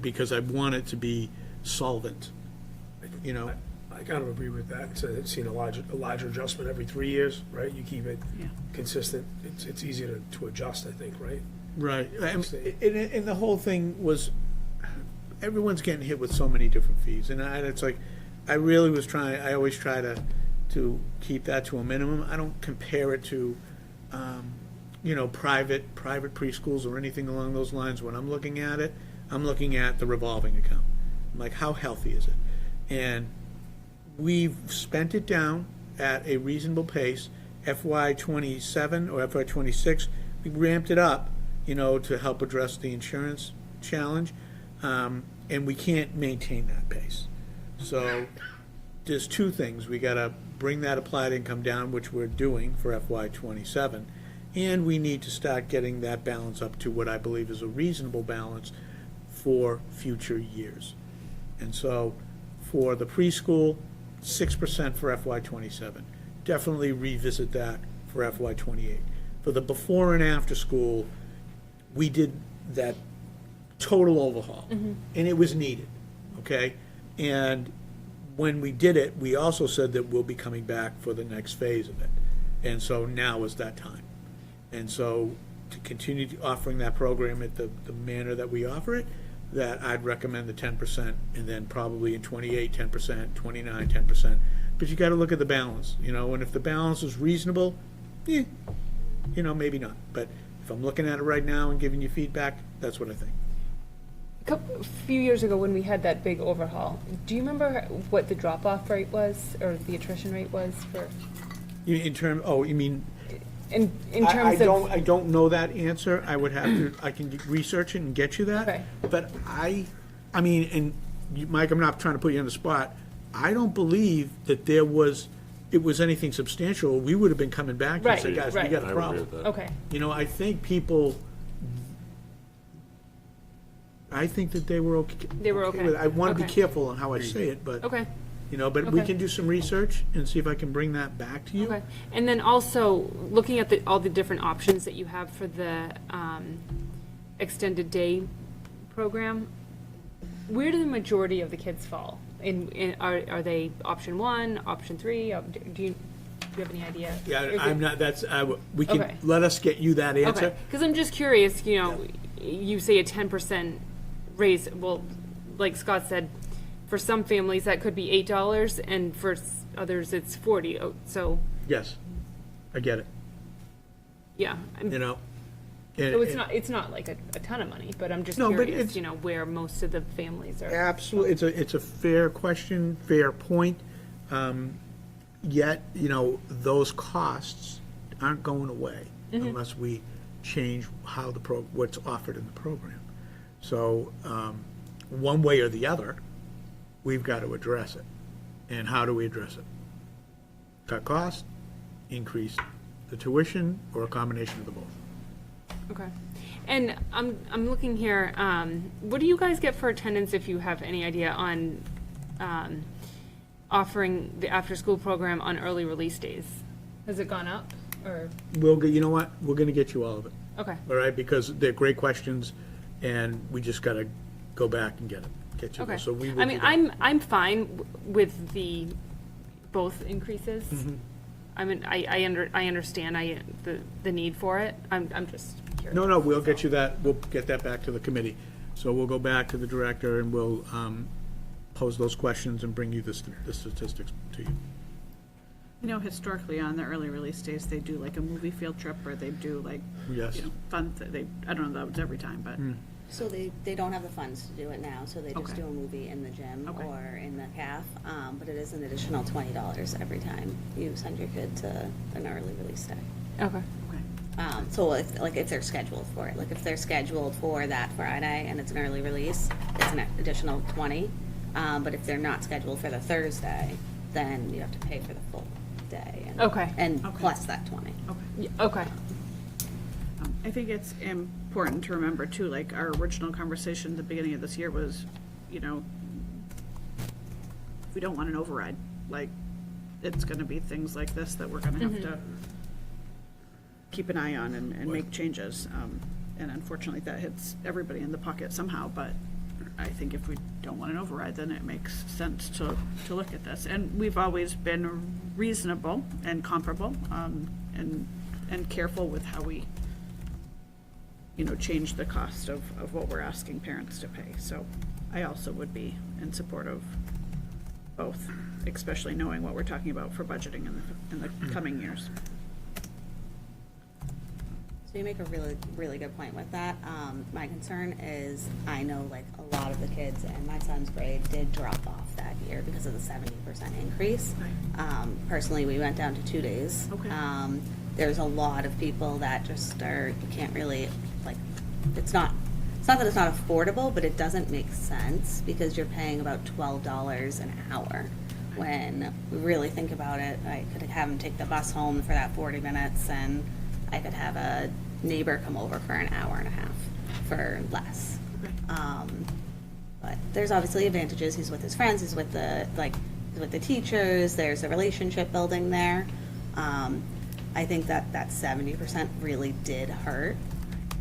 because I want it to be solvent, I kind of agree with that. So it's seen a larger adjustment every 3 years, right? You keep it Yeah. consistent. It's easier to adjust, I think, right? Right, and the whole thing was, everyone's getting hit with so many different fees, and it's like, I really was trying, I always try to keep that to a minimum. I don't compare it to, private preschools or anything along those lines. When I'm looking at it, I'm looking at the revolving account. I'm like, how healthy is it? And we've spent it down at a reasonable pace. FY '27 or FY '26, we ramped it up, to help address the insurance challenge, and we can't maintain that pace. So there's two things. We got to bring that applied income down, which we're doing for FY '27, and we need to start getting that balance up to what I believe is a reasonable balance for future years. And so for the preschool, 6% for FY '27. Definitely revisit that for FY '28. For the before and after school, we did that total overhaul, and it was needed, okay? And when we did it, we also said that we'll be coming back for the next phase of it. And so now is that time. And so to continue offering that program at the manner that we offer it, that I'd recommend the 10%, and then probably in '28, 10%, '29, 10%. But you got to look at the balance, and if the balance is reasonable, maybe not. But if I'm looking at it right now and giving you feedback, that's what I think. A few years ago, when we had that big overhaul, do you remember what the drop-off rate was, or the attrition rate was for, You mean, in I terms of? don't know that answer. I would have to, I can research it and get you that. Okay. But Mike, I'm not trying to put you on the spot. I don't believe that it was anything substantial. We would have been coming back and say, Right, guys, we right. got I a would agree problem. with that. Okay, I think that they were okay. They were okay. with it. I want to be Okay. careful on how I say it, but, okay. but we Okay. can do some research and see if I can bring that back to you. Okay, and then also, looking at all the different options that you have for the extended day program, where do the majority of the kids fall? Are they option 1, option 3? Do you have any idea? Yeah, Is I'm it- not, we can, Okay. let us get you that answer. Okay, because I'm just curious, you say a 10% raise, well, like Scott said, for some families, that could be $8, and for others, it's 40, so, Yes, I get it, yeah. So So it's not like a ton of money, but I'm just No, but curious, it's- where most of the families are. Absolutely, it's a fair question, fair point. Yet, those costs aren't going away unless we change how what's offered in the program. So, one way or the other, we've got to address it. And how do we address it? Cut costs, increase the tuition, or a combination of the both? Okay. And I'm looking here, what do you guys get for attendance, if you have any idea, on offering the after-school program on early release days? Has it gone up, or? You know what? We're gonna get you all of it, Okay, all right? Because they're great questions, and we just gotta go back and get you okay. those. So we will I do mean, that. I'm fine with the both increases. I mean, I understand the need for it. I'm just curious. No, we'll get you that, we'll get that back to the committee. So we'll go back to the director and we'll pose those questions and bring you the statistics to you. You know, historically on the early release days, they do like a movie field trip or they do like, Yes. you know, fun, I don't know that it's every time, but. So they don't have the funds to do it now, so they just Okay. do a movie in the gym Okay. or in the CAF. But it is an additional $20 every time you send your kid to an early release day. Okay. So if they're scheduled for it, like if they're scheduled for that Friday and it's an early release, it's an additional 20. But if they're not scheduled for the Thursday, then you have to pay for the full day. Okay. And Okay. plus that 20. Yeah, okay. I think it's important to remember too, like our original conversation at the beginning of this year was, you know, we don't want an override. Like, it's gonna be things like this that we're gonna have to keep an eye on and make changes. And unfortunately, that hits everybody in the pocket somehow, but I think if we don't want an override, then it makes sense to look at this. And we've always been reasonable and comparable, and careful with how we, you know, change the cost of what we're asking parents to pay. So I also would be in support of both, especially knowing what we're talking about for budgeting in the coming years. So you make a really, really good point with that. My concern is, I know like a lot of the kids in my son's grade did drop off that year because of the 70% increase. Personally, we went down to 2 days. Okay. There's a lot of people that just are, you can't really, like, it's not that it's not affordable, but it doesn't make sense because you're paying about $12 an hour. When we really think about it, I could have them take the bus home for that 40 minutes and I could have a neighbor come over for an hour and a half for less. But there's obviously advantages. He's with his friends, he's with the teachers, there's a relationship building there. I think that 70% really did hurt.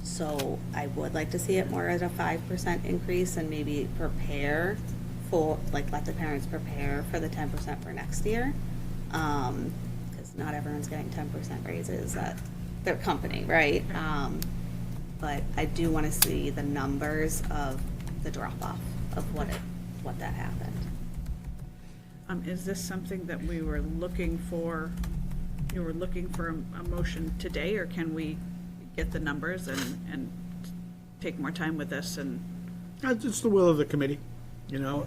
So I would like to see it more as a 5% increase and maybe prepare for, like, let the parents prepare for the 10% for next year. Because not everyone's getting 10% raises at their company, right? But I do want to see the numbers of the drop-off of what that happened. Is this something that we were looking for, you were looking for a motion today, or can we get the numbers and take more time with this and, It's the will of the committee, you know,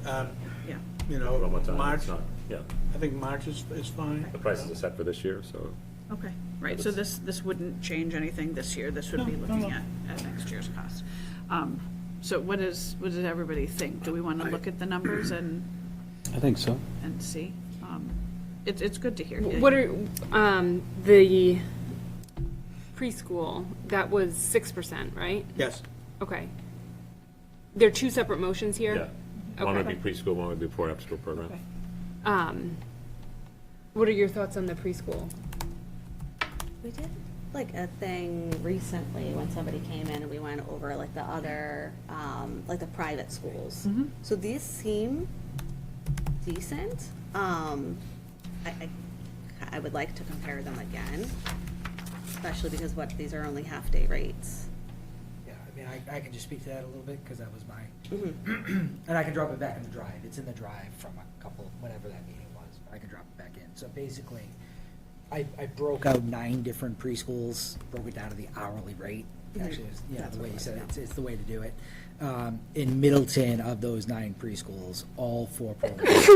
yeah. One more time, March, it's not- Yeah, I think March is fine. the prices are set for this year, so. Okay, right, so this wouldn't change anything this year, this would be looking at next year's cost. So what does everybody think? Do we want to look at the numbers and I think so. see? It's good to hear. What are, the preschool, that was 6%, right? Yes. Okay. There are two separate motions here? Yeah. One would Okay. be preschool, one would be before after school program. Okay. What are your thoughts on the preschool? We did like a thing recently when somebody came in and we went over like the other, like the private schools. So these seem decent. I would like to compare them again, especially because these are only half-day rates. Yeah, I mean, I can just speak to that a little bit, because that was my, and I can drop it back in the drive. It's in the drive from a couple, whatever that meeting was, but I can drop it back in. So basically, I broke out 9 different preschools, broke it down to the hourly rate. Actually, it's, you know, the way you said it, it's the way to do it. In Middleton, of those 9 preschools, all 4 programs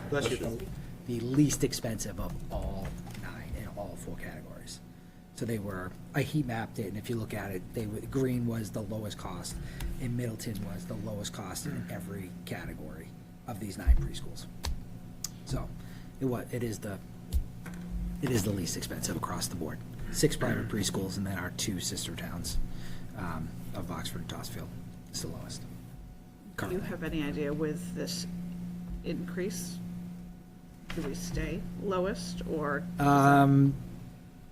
Bless you. were the least expensive of all 9 in all 4 categories. So they were, I heat mapped it, and if you look at it, green was the lowest cost, and Middleton was the lowest cost in every category of these 9 preschools. So it is the least expensive across the board. 6 private preschools, and then our 2 sister towns of Oxford and Topsfield is the lowest. Do you have any idea with this increase? Do we stay lowest or?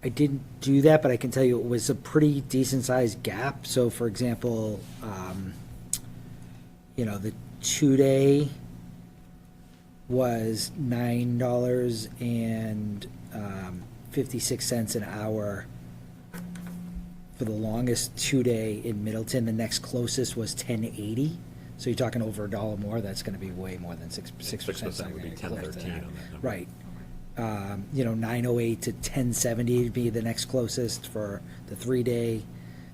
I didn't do that, but I can tell you it was a pretty decent-sized gap. So, for example, the 2-day was $9.56 an hour for the longest 2-day in Middleton. The next closest was $10.80. So you're talking over $1 more. That's going to be way more than 6%. 6% would be 10, 13 on that number. Right. 908 to 1070 would be the next closest for the 3-day.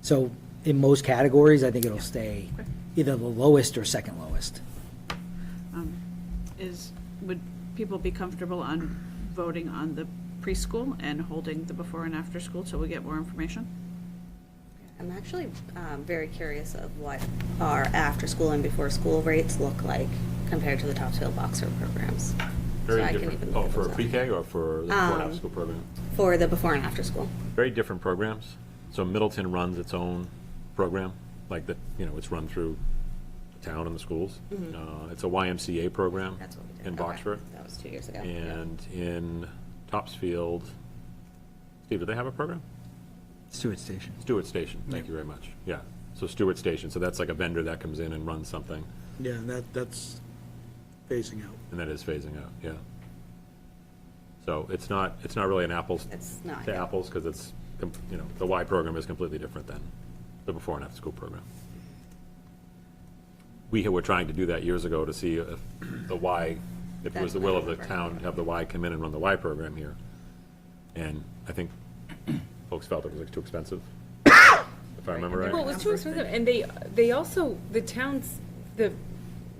So in most categories, I think it'll stay either the lowest or second lowest. Would people be comfortable on voting on the preschool and holding the before and after school till we get more information? I'm actually very curious of what our after-school and before-school rates look like compared to the Topsfield Boxer programs. Very So I can different. even Oh, look for a those up. pre-K or for the before and after school program? For the before and after school. Very different programs. So Middleton runs its own program, like it's run through the town and the schools. It's a YMCA program That's what we did. in Okay. Boxford. That was 2 years ago. And in Topsfield, Steve, do they have a program? Stewart Station. Stewart Station, thank you very much. Yeah, so Stewart Station, so that's like a vendor that comes in and runs something, Yeah, and that's phasing out. and that is phasing out, yeah. So it's not really an apples It's not, to yeah. apples, because it's, the Y program is completely different than the before and after school program. We were trying to do that years ago to see if the Y, if it was the will of the town to have the Y come in and run the Y program here. And I think folks felt it was like too expensive, if I remember right. Well, it was too expensive, and they also, the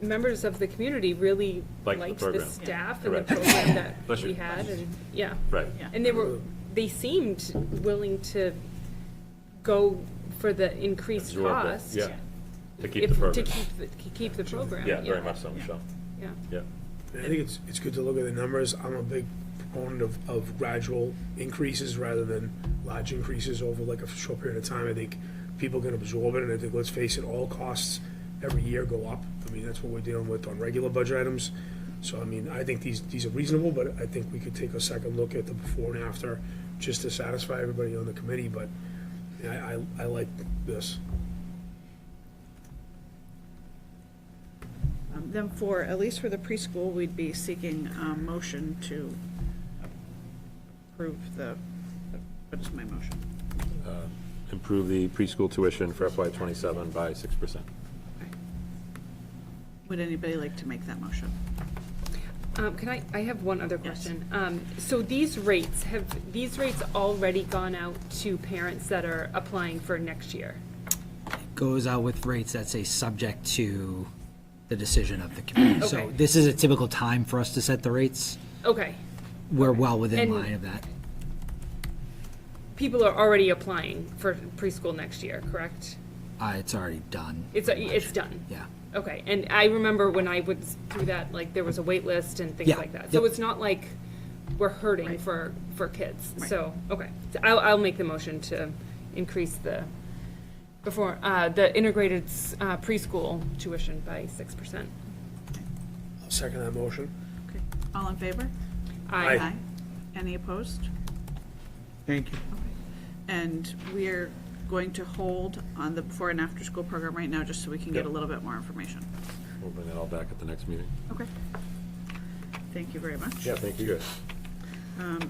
members of the community really Liked the liked the program. staff and the Correct. program that Bless you. we had, and, yeah. Right. And they seemed willing to go for the increased Absorb it, cost. yeah. To keep the program. To keep the program. Yeah, very much so, Michelle. Yeah. Yeah. I think it's good to look at the numbers. I'm a big proponent of gradual increases rather than large increases over like a short period of time. I think people can absorb it, and I think, let's face it, all costs every year go up. I mean, that's what we're dealing with on regular budget items. So, I mean, I think these are reasonable, but I think we could take a second look at the before and after just to satisfy everybody on the committee, but I like this. Then at least for the preschool, we'd be seeking a motion to approve what is my motion? Improve the preschool tuition for FY '27 by 6%. Okay. Would anybody like to make that motion? I have one other question. So these rates, have these rates already gone out to parents that are applying for next year? Goes out with rates that say subject to the decision of the committee. So Okay. this is a typical time for us to set the rates. Okay. We're well within And- line of that. People are already applying for preschool next year, correct? It's already done. It's done? Yeah. Okay, and I remember when I went through that, like, there was a wait list and things Yeah, like that. So yep. it's not like we're hurting for kids. So, okay. So I'll make the motion to increase the integrated preschool tuition by 6%. I'll second that motion. Okay. All in favor? Aye. Any opposed? Thank you. And we're going to hold on the before and after school program right now, just so we can get a Yep. little bit more information. We'll bring that all back at the next meeting. Okay. Thank you very much. Yeah, thank you guys.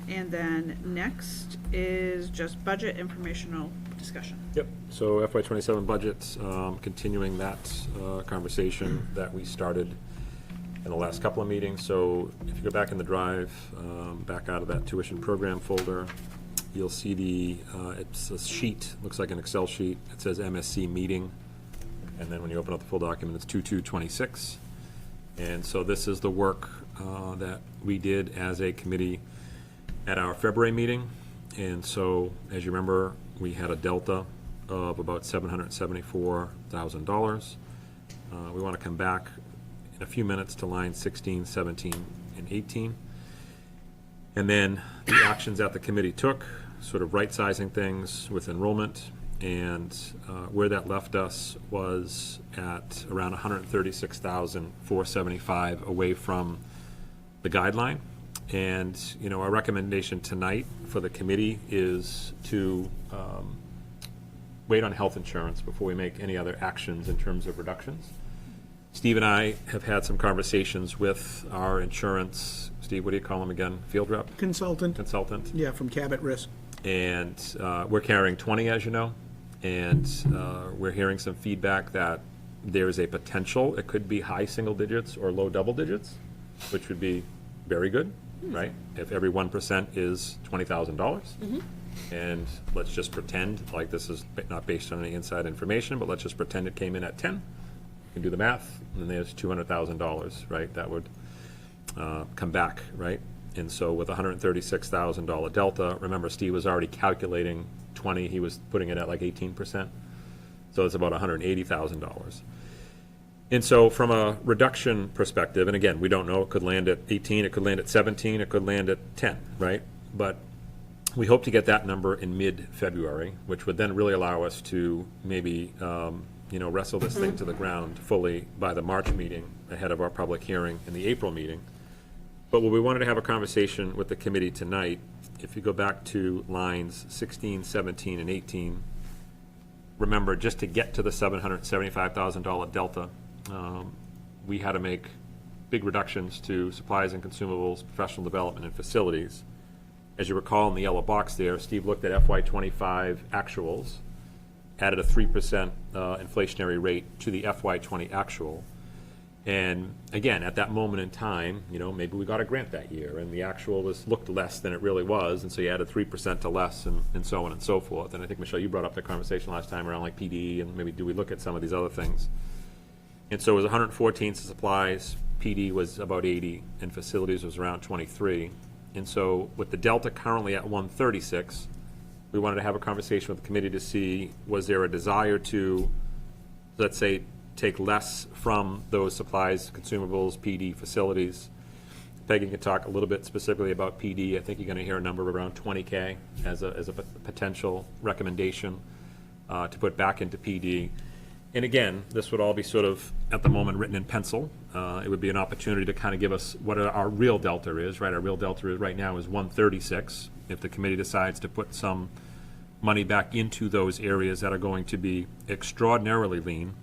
And then next is just budget informational discussion. Yep, so FY '27 budgets, continuing that conversation that we started in the last couple of meetings. So if you go back in the drive, back out of that tuition program folder, you'll see it's a sheet, looks like an Excel sheet. It says MSC meeting, and then when you open up the full document, it's 2226. And so this is the work that we did as a committee at our February meeting. And so, as you remember, we had a delta of about $774,000. We want to come back in a few minutes to line 16, 17, and 18. And then the actions that the committee took, sort of right-sizing things with enrollment, and where that left us was at around $136,475 away from the guideline. And, our recommendation tonight for the committee is to wait on health insurance before we make any other actions in terms of reductions. Steve and I have had some conversations with our insurance, Steve, what do you call him again? Field rep? Consultant, Consultant. yeah, from Cabot Risk. And we're carrying 20, as you know, and we're hearing some feedback that there's a potential, it could be high single digits or low double digits, which would be very good, right? If every 1% is $20,000. And let's just pretend, like this is not based on any inside information, but let's just pretend it came in at 10. You can do the math, and there's $200,000, right? That would come back, right? And so with a $136,000 delta, remember Steve was already calculating 20, he was putting it at like 18%. So it's about $180,000. And so from a reduction perspective, and again, we don't know, it could land at 18, it could land at 17, it could land at 10, right? But we hope to get that number in mid-February, which would then really allow us to maybe, wrestle this thing to the ground fully by the March meeting ahead of our public hearing in the April meeting. But what we wanted to have a conversation with the committee tonight, if you go back to lines 16, 17, and 18, remember, just to get to the $775,000 delta, we had to make big reductions to supplies and consumables, professional development, and facilities. As you recall in the yellow box there, Steve looked at FY25 actuals, added a 3% inflationary rate to the FY20 actual. And again, at that moment in time, maybe we got a grant that year and the actual looked less than it really was, and so you added 3% to less and so on and so forth. And I think, Michelle, you brought up the conversation last time around like PD and maybe do we look at some of these other things. And so it was 114 to supplies, PD was about 80, and facilities was around 23. And so with the delta currently at 136, we wanted to have a conversation with the committee to see, was there a desire to, let's say, take less from those supplies, consumables, PD, facilities. Peggy can talk a little bit specifically about PD. I think you're going to hear a number of around 20K as a potential recommendation to put back into PD. And again, this would all be sort of, at the moment, written in pencil. It would be an opportunity to kind of give us what our real delta is, right? Our real delta right now is 136. If the committee decides to put some money back into those areas that are going to be extraordinarily lean,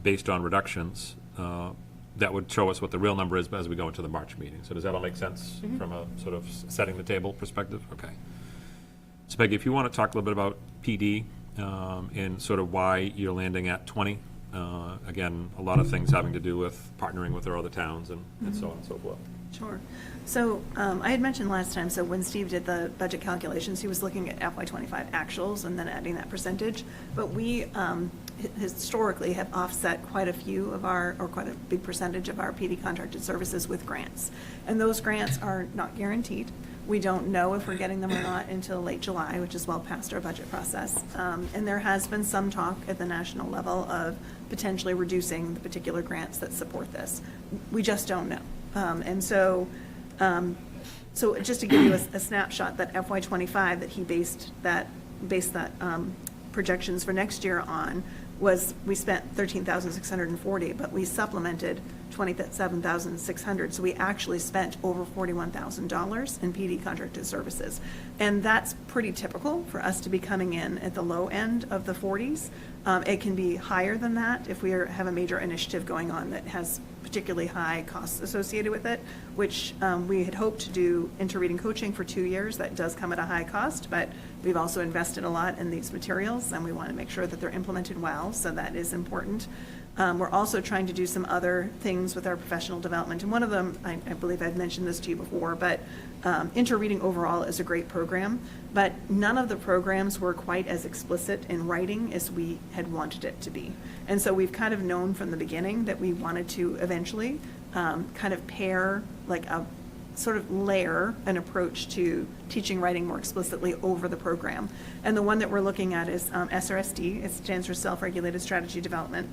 based on reductions, that would show us what the real number is as we go into the March meeting. So does that all make sense from a sort of setting the table perspective? Okay. So Peggy, if you want to talk a little bit about PD and sort of why you're landing at 20. Again, a lot of things having to do with partnering with our other towns and so on and so forth. Sure. So I had mentioned last time, so when Steve did the budget calculations, he was looking at FY25 actuals and then adding that percentage. But we historically have offset quite a few of quite a big percentage of our PD contracted services with grants. And those grants are not guaranteed. We don't know if we're getting them or not until late July, which is well past our budget process. And there has been some talk at the national level of potentially reducing the particular grants that support this. We just don't know. And so just to give you a snapshot, that FY25 that he based that projections for next year on was, we spent $13,640, but we supplemented $27,600. So we actually spent over $41,000 in PD contracted services. And that's pretty typical for us to be coming in at the low end of the 40s. It can be higher than that if we have a major initiative going on that has particularly high costs associated with it, which we had hoped to do inter-reading coaching for 2 years. That does come at a high cost, but we've also invested a lot in these materials, and we want to make sure that they're implemented well, so that is important. We're also trying to do some other things with our professional development, and one of them, I believe I've mentioned this to you before, but inter-reading overall is a great program, but none of the programs were quite as explicit in writing as we had wanted it to be. And so we've kind of known from the beginning that we wanted to eventually kind of pair, like a sort of layer an approach to teaching writing more explicitly over the program. And the one that we're looking at is SRSD. It stands for Self-Regulated Strategy Development.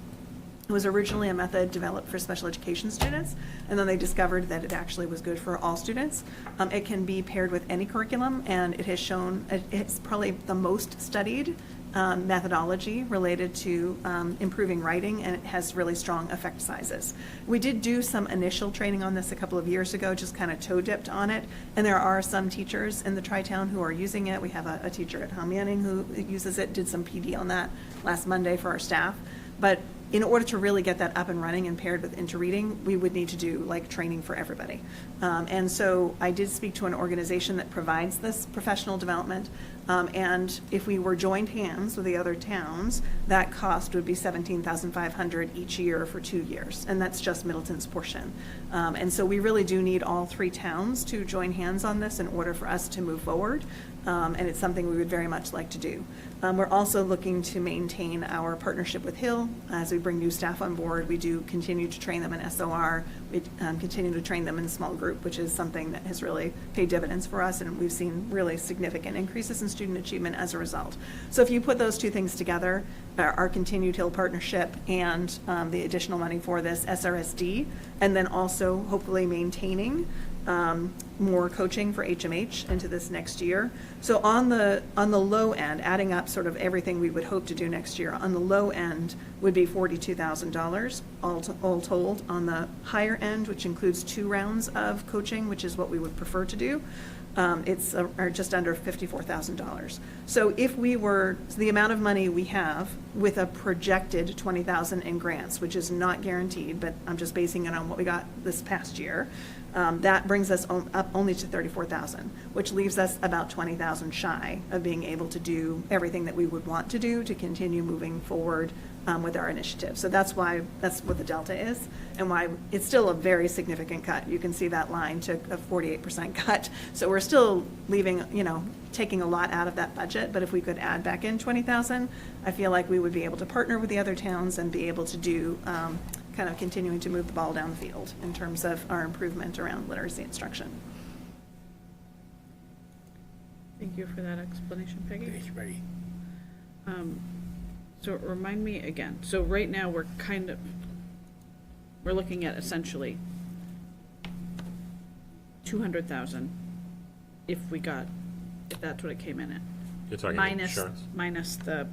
It was originally a method developed for special education students, and then they discovered that it actually was good for all students. It can be paired with any curriculum, and it has shown, it's probably the most studied methodology related to improving writing, and it has really strong effect sizes. We did do some initial training on this a couple of years ago, just kind of toe-dipped on it, and there are some teachers in the Tri-Town who are using it. We have a teacher at Manning who uses it, did some PD on that last Monday for our staff. But in order to really get that up and running and paired with interreading, we would need to do like training for everybody. And so I did speak to an organization that provides this professional development. And if we were joined hands with the other towns, that cost would be $17,500 each year for 2 years. And that's just Middleton's portion. And so we really do need all 3 towns to join hands on this in order for us to move forward. And it's something we would very much like to do. We're also looking to maintain our partnership with Hill. As we bring new staff on board, we do continue to train them in SOR. We continue to train them in small group, which is something that has really paid dividends for us, and we've seen really significant increases in student achievement as a result. So if you put those 2 things together, our continued Hill partnership and the additional money for this SRSD, and then also hopefully maintaining more coaching for HMH into this next year. So on the low end, adding up sort of everything we would hope to do next year, on the low end would be $42,000 all told. On the higher end, which includes 2 rounds of coaching, which is what we would prefer to do, it's just under $54,000. So if we were, the amount of money we have with a projected $20,000 in grants, which is not guaranteed, but I'm just basing it on what we got this past year, that brings us up only to $34,000, which leaves us about $20,000 shy of being able to do everything that we would want to do to continue moving forward with our initiative. So that's what the delta is, and why it's still a very significant cut. You can see that line took a 48% cut. So we're still leaving, taking a lot out of that budget, but if we could add back in 20,000, I feel like we would be able to partner with the other towns and be able to do kind of continuing to move the ball down the field in terms of our improvement around literacy instruction. Thank you for that explanation, Peggy. Thank you, Peggy. So remind me again, so right now we're looking at essentially 200,000 if that's what it came in at. You're talking insurance? Minus the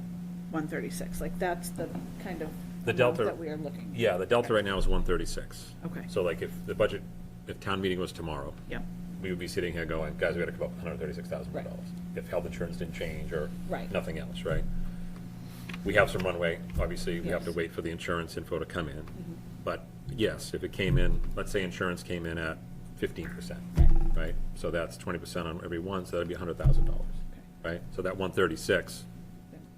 136, like that's the kind of The delta that we are looking. Yeah, the delta right now is 136. Okay. So like if town meeting was tomorrow, Yep. we would be sitting here going, guys, we gotta come up with $136,000. Right. If health insurance didn't change or Right. nothing else, right? We have some runway, obviously, we have to Yes. wait for the insurance info to come in. But yes, if it came in, let's say insurance came in at 15%, right? So that's 20% on every one, so that'd be $100,000, right? So that 136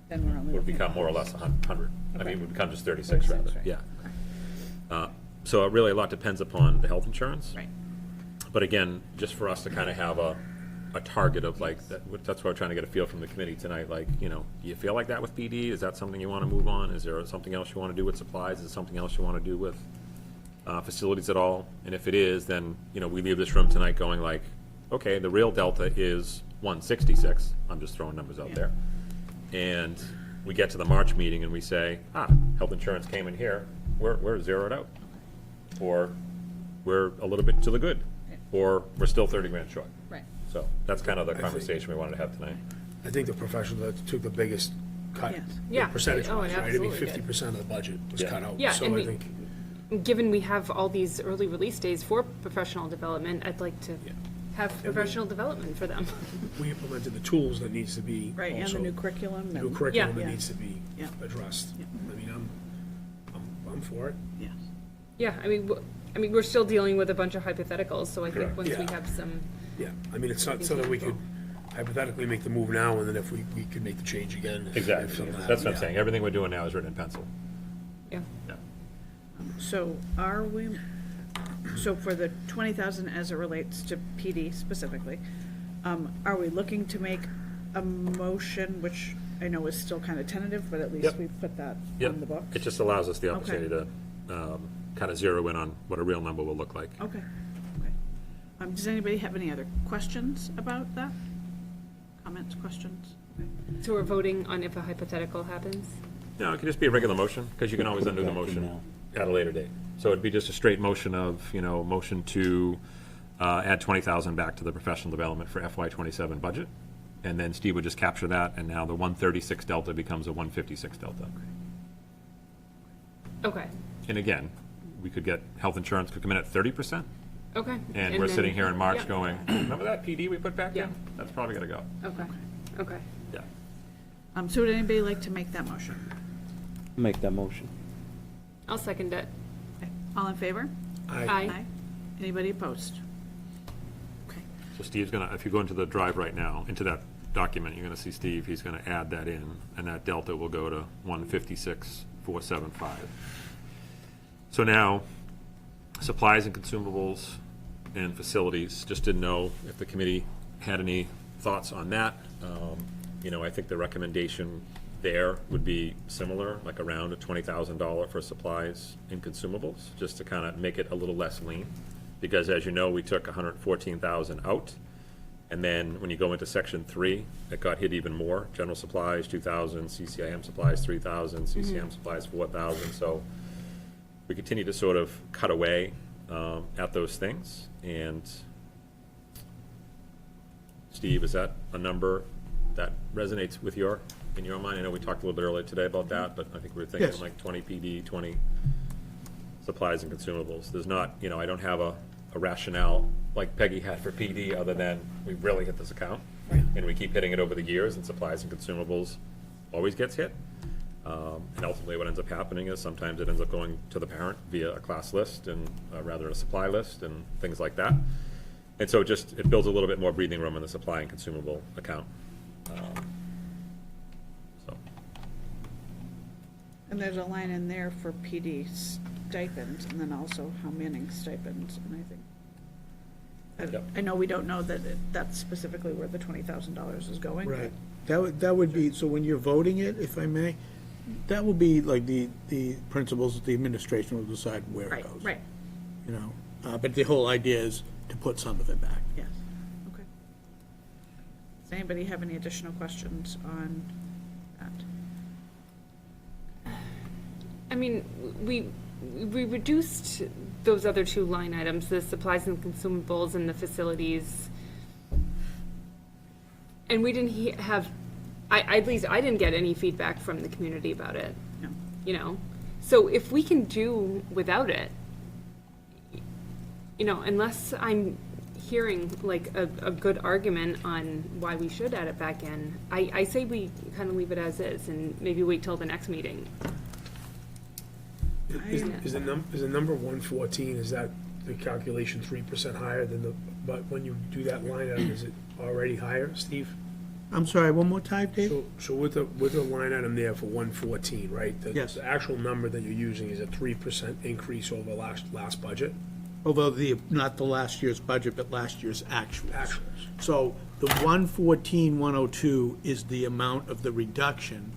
Then we're only would looking become at- more or less 100. I Okay. mean, it would become just 36 rather, 36, right. yeah. So really a lot depends upon the health insurance. Right. But again, just for us to kind of have a target of like, that's why we're trying to get a feel from the committee tonight, like, do you feel like that with PD? Is that something you want to move on? Is there something else you want to do with supplies? Is there something else you want to do with facilities at all? And if it is, then, we leave this room tonight going like, okay, the real delta is 166. I'm just throwing numbers out there. And we get to the March meeting and we say, health insurance came in here, we're zeroed out. Or we're a little bit to the good, or we're still 30 grand short. Right. So that's kind of the conversation we wanted to have tonight. I think the professional that took the biggest cut, Yes. Yeah. percentage Oh, wise, it right? I mean, absolutely did. 50% of the budget was Yeah. cut out. Yeah, So and I think, given we have all these early release days for professional development, I'd like to have professional development for them. we implemented the tools that needs to be Right, and the also- new curriculum. New and- curriculum Yeah. that needs to be Yeah. addressed. Yeah. I mean, I'm for it. Yes. Yeah, I mean, we're still dealing with a bunch of hypotheticals, so I think Correct. once we Yeah. have some, Yeah, I mean, it's not so that we could hypothetically make the move now, and then if we could make the change again. if Exactly. something That's what I'm happened, saying. Everything we're doing now is written in pencil. yeah. Yeah. So so for the 20,000 as it relates to PD specifically, are we looking to make a motion, which I know is still kind of tentative, but at least Yep. we've put that Yep. on the books? It just allows us the Okay. opportunity to kind of zero in on what a real number will look like. Okay, okay. Does anybody have any other questions about that? Comments, questions? Okay. So we're voting on if a hypothetical happens? No, it could just be a regular motion, because you can always undo the Back to motion now. at a later date. So it'd be just a straight motion of, motion to add 20,000 back to the professional development for FY '27 budget. And then Steve would just capture that, and now the 136 delta becomes a 156 delta. Okay, And again, we could get, health insurance could come in at 30%, okay. and we're then- sitting here in March yeah. going, remember that PD we put back Yeah. in? That's probably gotta go. Okay, okay. Yeah. So would anybody like to make that motion? Make that motion. I'll second it. Okay. All in favor? Aye. Anybody opposed? Okay. So Steve's gonna, if you go into the drive right now, into that document, you're gonna see Steve, he's gonna add that in, and that delta will go to 156,475. So now, supplies and consumables and facilities, just didn't know if the committee had any thoughts on that. You know, I think the recommendation there would be similar, like around a $20,000 for supplies and consumables, just to kind of make it a little less lean. Because as you know, we took 114,000 out, and then when you go into section 3, it got hit even more. General supplies, 2,000, CCIM supplies, 3,000, CCM supplies, 4,000. So we continue to sort of cut away at those things. And Steve, is that a number that resonates with in your mind? I know we talked a little bit earlier today about that, but I think we were thinking Yes. like 20 PD, 20 supplies and consumables. There's not, you know, I don't have a rationale like Peggy had for PD, other than we really hit this account. And we keep hitting it over the years, and supplies and consumables always gets hit. And ultimately what ends up happening is sometimes it ends up going to the parent via a class list and rather a supply list and things like that. And so it builds a little bit more breathing room in the supply and consumable account. So. And there's a line in there for PD stipends, and then also how Manning stipends, and I think, Yep. I know we don't know that that's specifically where the $20,000 is going. but- Right. That would be, so when you're voting it, if I may, that will be like the principals, the administration will decide where it Right, goes. right, You know, but the whole idea is to put some of it back. yes, okay. Does anybody have any additional questions on that? I mean, we reduced those other two line items, the supplies and consumables and the facilities. And we didn't have, at least I didn't get any feedback from the community about it, No. you know? So if we can do without it, you know, unless I'm hearing like a good argument on why we should add it back in, I say we kind of leave it as is and maybe wait till the next meeting. Is the number 114, is that the calculation 3% higher than but when you do that line item, is it already higher, Steve? I'm sorry, one more time, Dave? So with the line item there for 114, right? Yes. The actual number that you're using is a 3% increase over last budget? Although not the last year's budget, but last year's actuals. Actuals. So the 114,102 is the amount of the reduction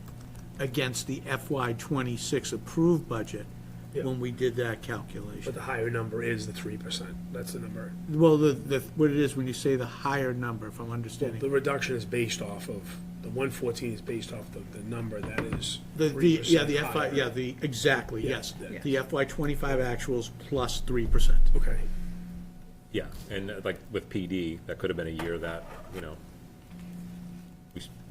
against the FY '26 approved budget Yeah. when we did that But calculation. the higher number is the 3%. That's the number. Well, what it is when you say the higher number, if I'm understanding. The reduction is based off of, the 114 is based off the number that is The 3% FY, higher. exactly, Yeah, yes. yeah. The FY '25 actuals plus 3%. Okay. Yeah, and like with PD, that could have been a year that, you know,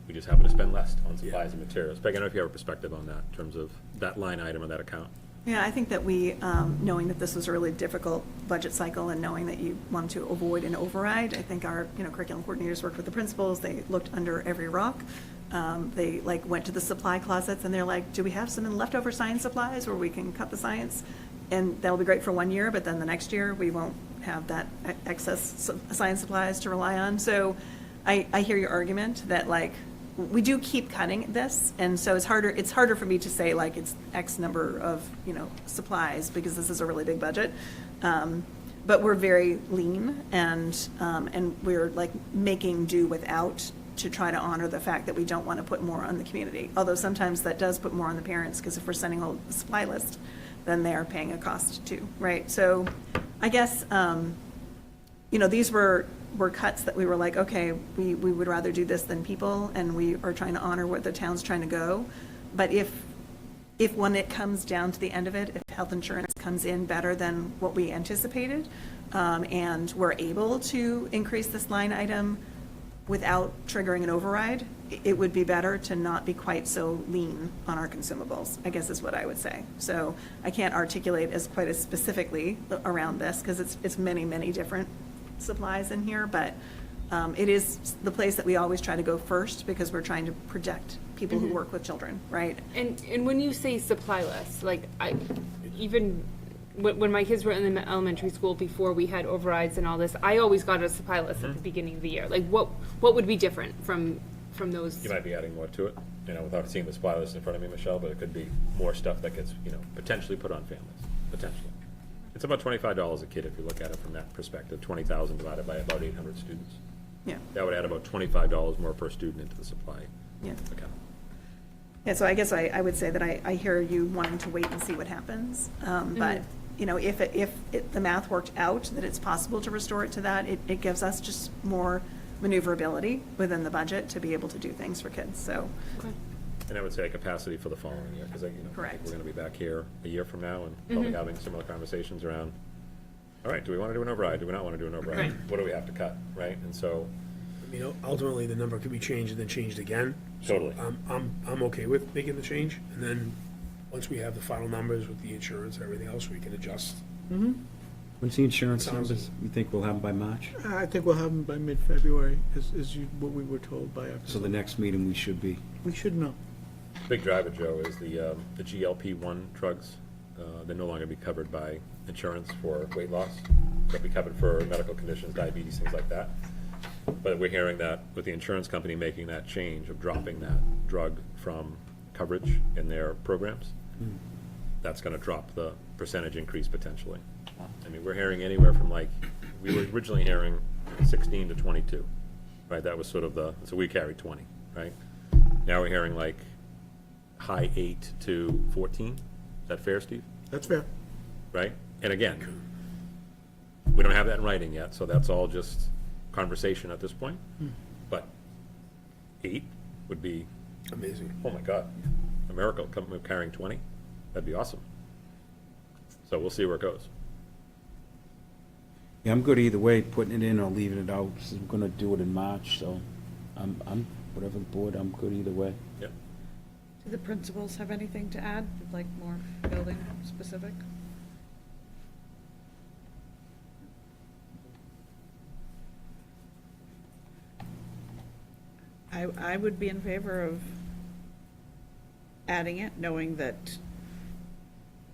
we just happen to spend less on supplies and materials. Peg, I don't know if you have a perspective on that in terms of that line item or that account. Yeah, I think that we, knowing that this was a really difficult budget cycle and knowing that you wanted to avoid an override, I think our, curriculum coordinators worked with the principals, they looked under every rock. They went to the supply closets and they're like, do we have some leftover science supplies where we can cut the science? And that'll be great for 1 year, but then the next year we won't have that excess science supplies to rely on. So I hear your argument that we do keep cutting this, and so it's harder for me to say it's X number of, supplies, because this is a really big budget. But we're very lean, and we're making do without, to try to honor the fact that we don't want to put more on the community. Although sometimes that does put more on the parents, because if we're sending a supply list, then they are paying a cost too, right? So I guess, these were cuts that we were like, okay, we would rather do this than people, and we are trying to honor where the town's trying to go. But if when it comes down to the end of it, if health insurance comes in better than what we anticipated, and we're able to increase this line item without triggering an override, it would be better to not be quite so lean on our consumables, I guess is what I would say. So I can't articulate quite as specifically around this, because it's many, many different supplies in here, but it is the place that we always try to go first, because we're trying to protect people who work with children, right? And when you say supply list, even when my kids were in the elementary school, before we had overrides and all this, I always got a supply list at the beginning of the year. Like, what would be different from those? You might be adding more to it, without seeing the supply list in front of me, Michelle, but it could be more stuff that gets, potentially put on families, potentially. It's about $25 a kid if you look at it from that perspective, 20,000 divided by about 800 students. Yeah. That would add about $25 more per student into the supply Yeah. account. Yeah, so I guess I would say that I hear you wanting to wait and see what happens. But, if the math worked out, that it's possible to restore it to that, it gives us just more maneuverability within the budget to be able to do things for kids, so. And I would say capacity for the following year, because I think Correct. we're going to be back here a year from now and probably having similar conversations around, all right, do we want to do an override? Do we not want to do an override? Right. What do we have to cut, right? And so, Ultimately, the number could be changed and then changed again. So Totally. I'm okay with making the change, and then, once we have the final numbers with the insurance and everything else, we can adjust. When's the insurance Sounds- numbers? You think we'll have them by March? I think we'll have them by mid-February, what we were told by our. So the next meeting, we should be. We should know. big driver, Joe, is the GLP-1 drugs. They're no longer be covered by insurance for weight loss. They'll be covered for medical conditions, diabetes, things like that. But we're hearing that with the insurance company making that change of dropping that drug from coverage in their programs, that's gonna drop the percentage increase potentially. I mean, we're hearing anywhere from we were originally hearing 16 to 22, right? That was sort of so we carried 20, right? Now we're hearing high 8 to 14. Is that fair, Steve? That's fair. Right? And again, we don't have that in writing yet, so that's all just conversation at this point. But 8 would be, Amazing. oh my God, a miracle, carrying 20. That'd be awesome. So we'll see where it goes. Yeah, I'm good either way, putting it in or leaving it out. So we're gonna do it in March, so I'm whatever the board, I'm good either way. Yep. Do the principals have anything to add, like more building specific? I would be in favor of adding it, knowing that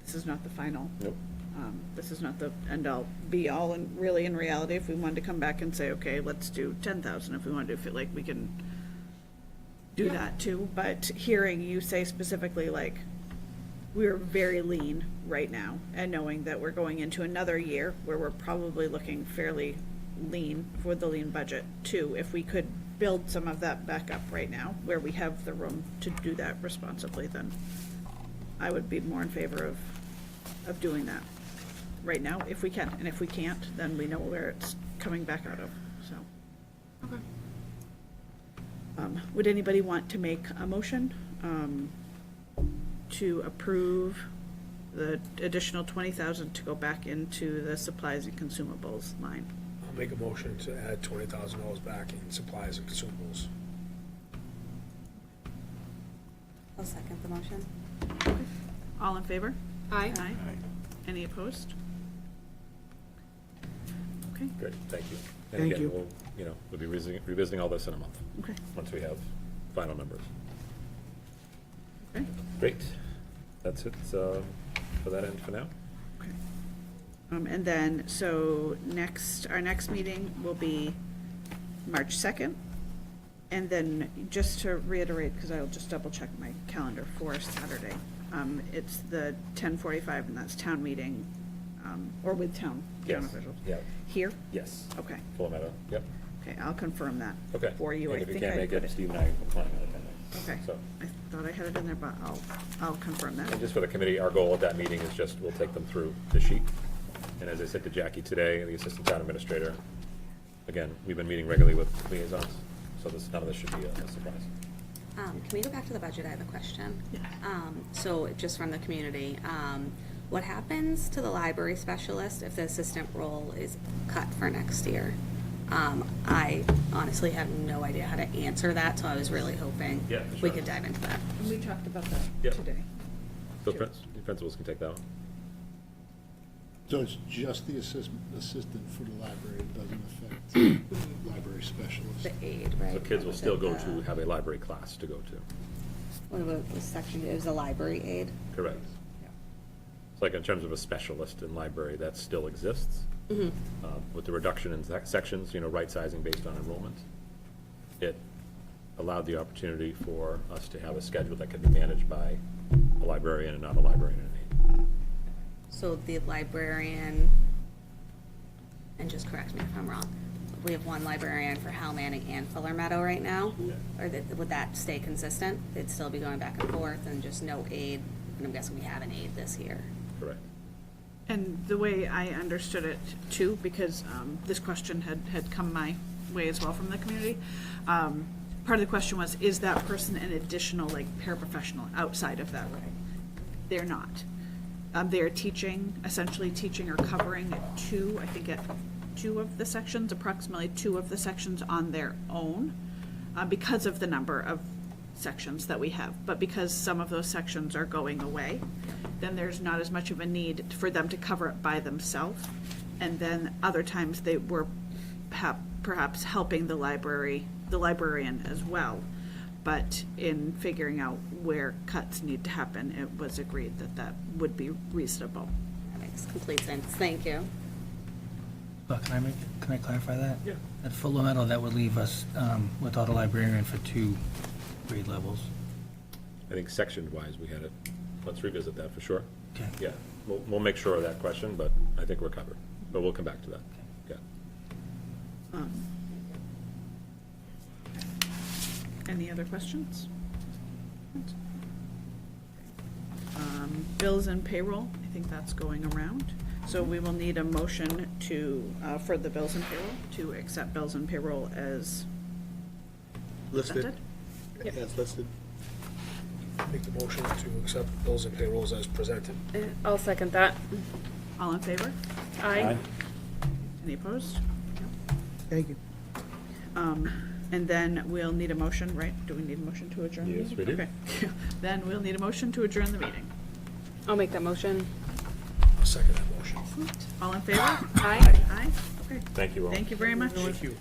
this is not the final. Nope. This is not the end-all, be-all, and really, in reality, if we wanted to come back and say, okay, let's do 10,000, if we wanted to feel like we can do that too, but hearing you say specifically, we're very lean right now, and knowing that we're going into another year where we're probably looking fairly lean for the lean budget too, if we could build some of that back up right now, where we have the room to do that responsibly, then I would be more in favor of doing that right now, if we can, and if we can't, then we know where it's coming back out of, so. Okay. Would anybody want to make a motion to approve the additional 20,000 to go back into the supplies and consumables line? I'll make a motion to add $20,000 back in supplies and consumables. I'll second the motion. All in favor? Aye. Aye. Any opposed? Okay, Great, thank you. And Thank again, you. we'll be revisiting all this in a month, okay, once we have final numbers. okay, Great. That's it for that end for now. okay. And then, so our next meeting will be March 2nd. And then, just to reiterate, because I'll just double check my calendar for Saturday, it's the 10:45, and that's town meeting, or with town Yes. officials. Yeah. Here? Yes. Okay, Fuller Meadow, yep. okay, I'll confirm that Okay. for you. I And if you think can't I make put it, it. Steve and I will plan on attending. Okay, So, I thought I had it in there, but I'll confirm that. and just for the committee, our goal at that meeting is just, we'll take them through the sheet. And as I said to Jackie today, the assistant town administrator, again, we've been meeting regularly with liaisons, so none of this should be a surprise. Can we go back to the budget? I have a question. So just from the community, what happens to the library specialist if the assistant role is cut for next year? I honestly have no idea how to answer that, so I was really hoping Yeah, for we sure. could dive into that. We talked about that Yep. today. The principals can take that one. So it's just the assistant for the library, it doesn't affect the library specialist? The aide, right? So kids will still go to, The- have a library class to go to. What about the section, it was a library aide? Correct. It's like in terms of a specialist in library, that still exists. With the reduction in sections, right sizing based on enrollment, it allowed the opportunity for us to have a schedule that could be managed by a librarian and not a librarian and an aide. So the librarian, and just correct me if I'm wrong, we have one librarian for Hal Manning and Fuller Meadow right now? Or would that stay consistent? They'd still be going back and forth and just no aide? And I'm guessing we have an aide this year. Correct. And the way I understood it too, because this question had come my way as well from the community, part of the question was, is that person an additional like paraprofessional outside of that? They're not. They're teaching, essentially teaching or covering at two of the sections, approximately two of the sections on their own, because of the number of sections that we have. But because some of those sections are going away, then there's not as much of a need for them to cover it by themselves. And then other times they were perhaps helping the librarian as well. But in figuring out where cuts need to happen, it was agreed that that would be reasonable. That makes complete sense. Thank you. Can I clarify that? Yeah. At Fuller Meadow, that would leave us without a librarian for 2 grade levels. I think section-wise, we had it. Let's revisit that for sure. Okay. Yeah, we'll make sure of that question, but I think we're covered. But we'll come back to that. Yeah. Any other questions? Bills and payroll, I think that's going around. So we will need a motion to, for the bills and payroll, to accept bills and payroll as Listed, presented. as listed. Make the motion to accept bills and payrolls as presented. I'll second that. All in favor? Aye. Any opposed? Thank you. And then we'll need a motion, right? Do we need a motion to adjourn the Yes, meeting? we do. Okay. Then we'll need a motion to adjourn the meeting. I'll make that motion. I'll second that motion. All in favor? Aye. Aye. Okay. Thank you all. Thank you very much. Thank you.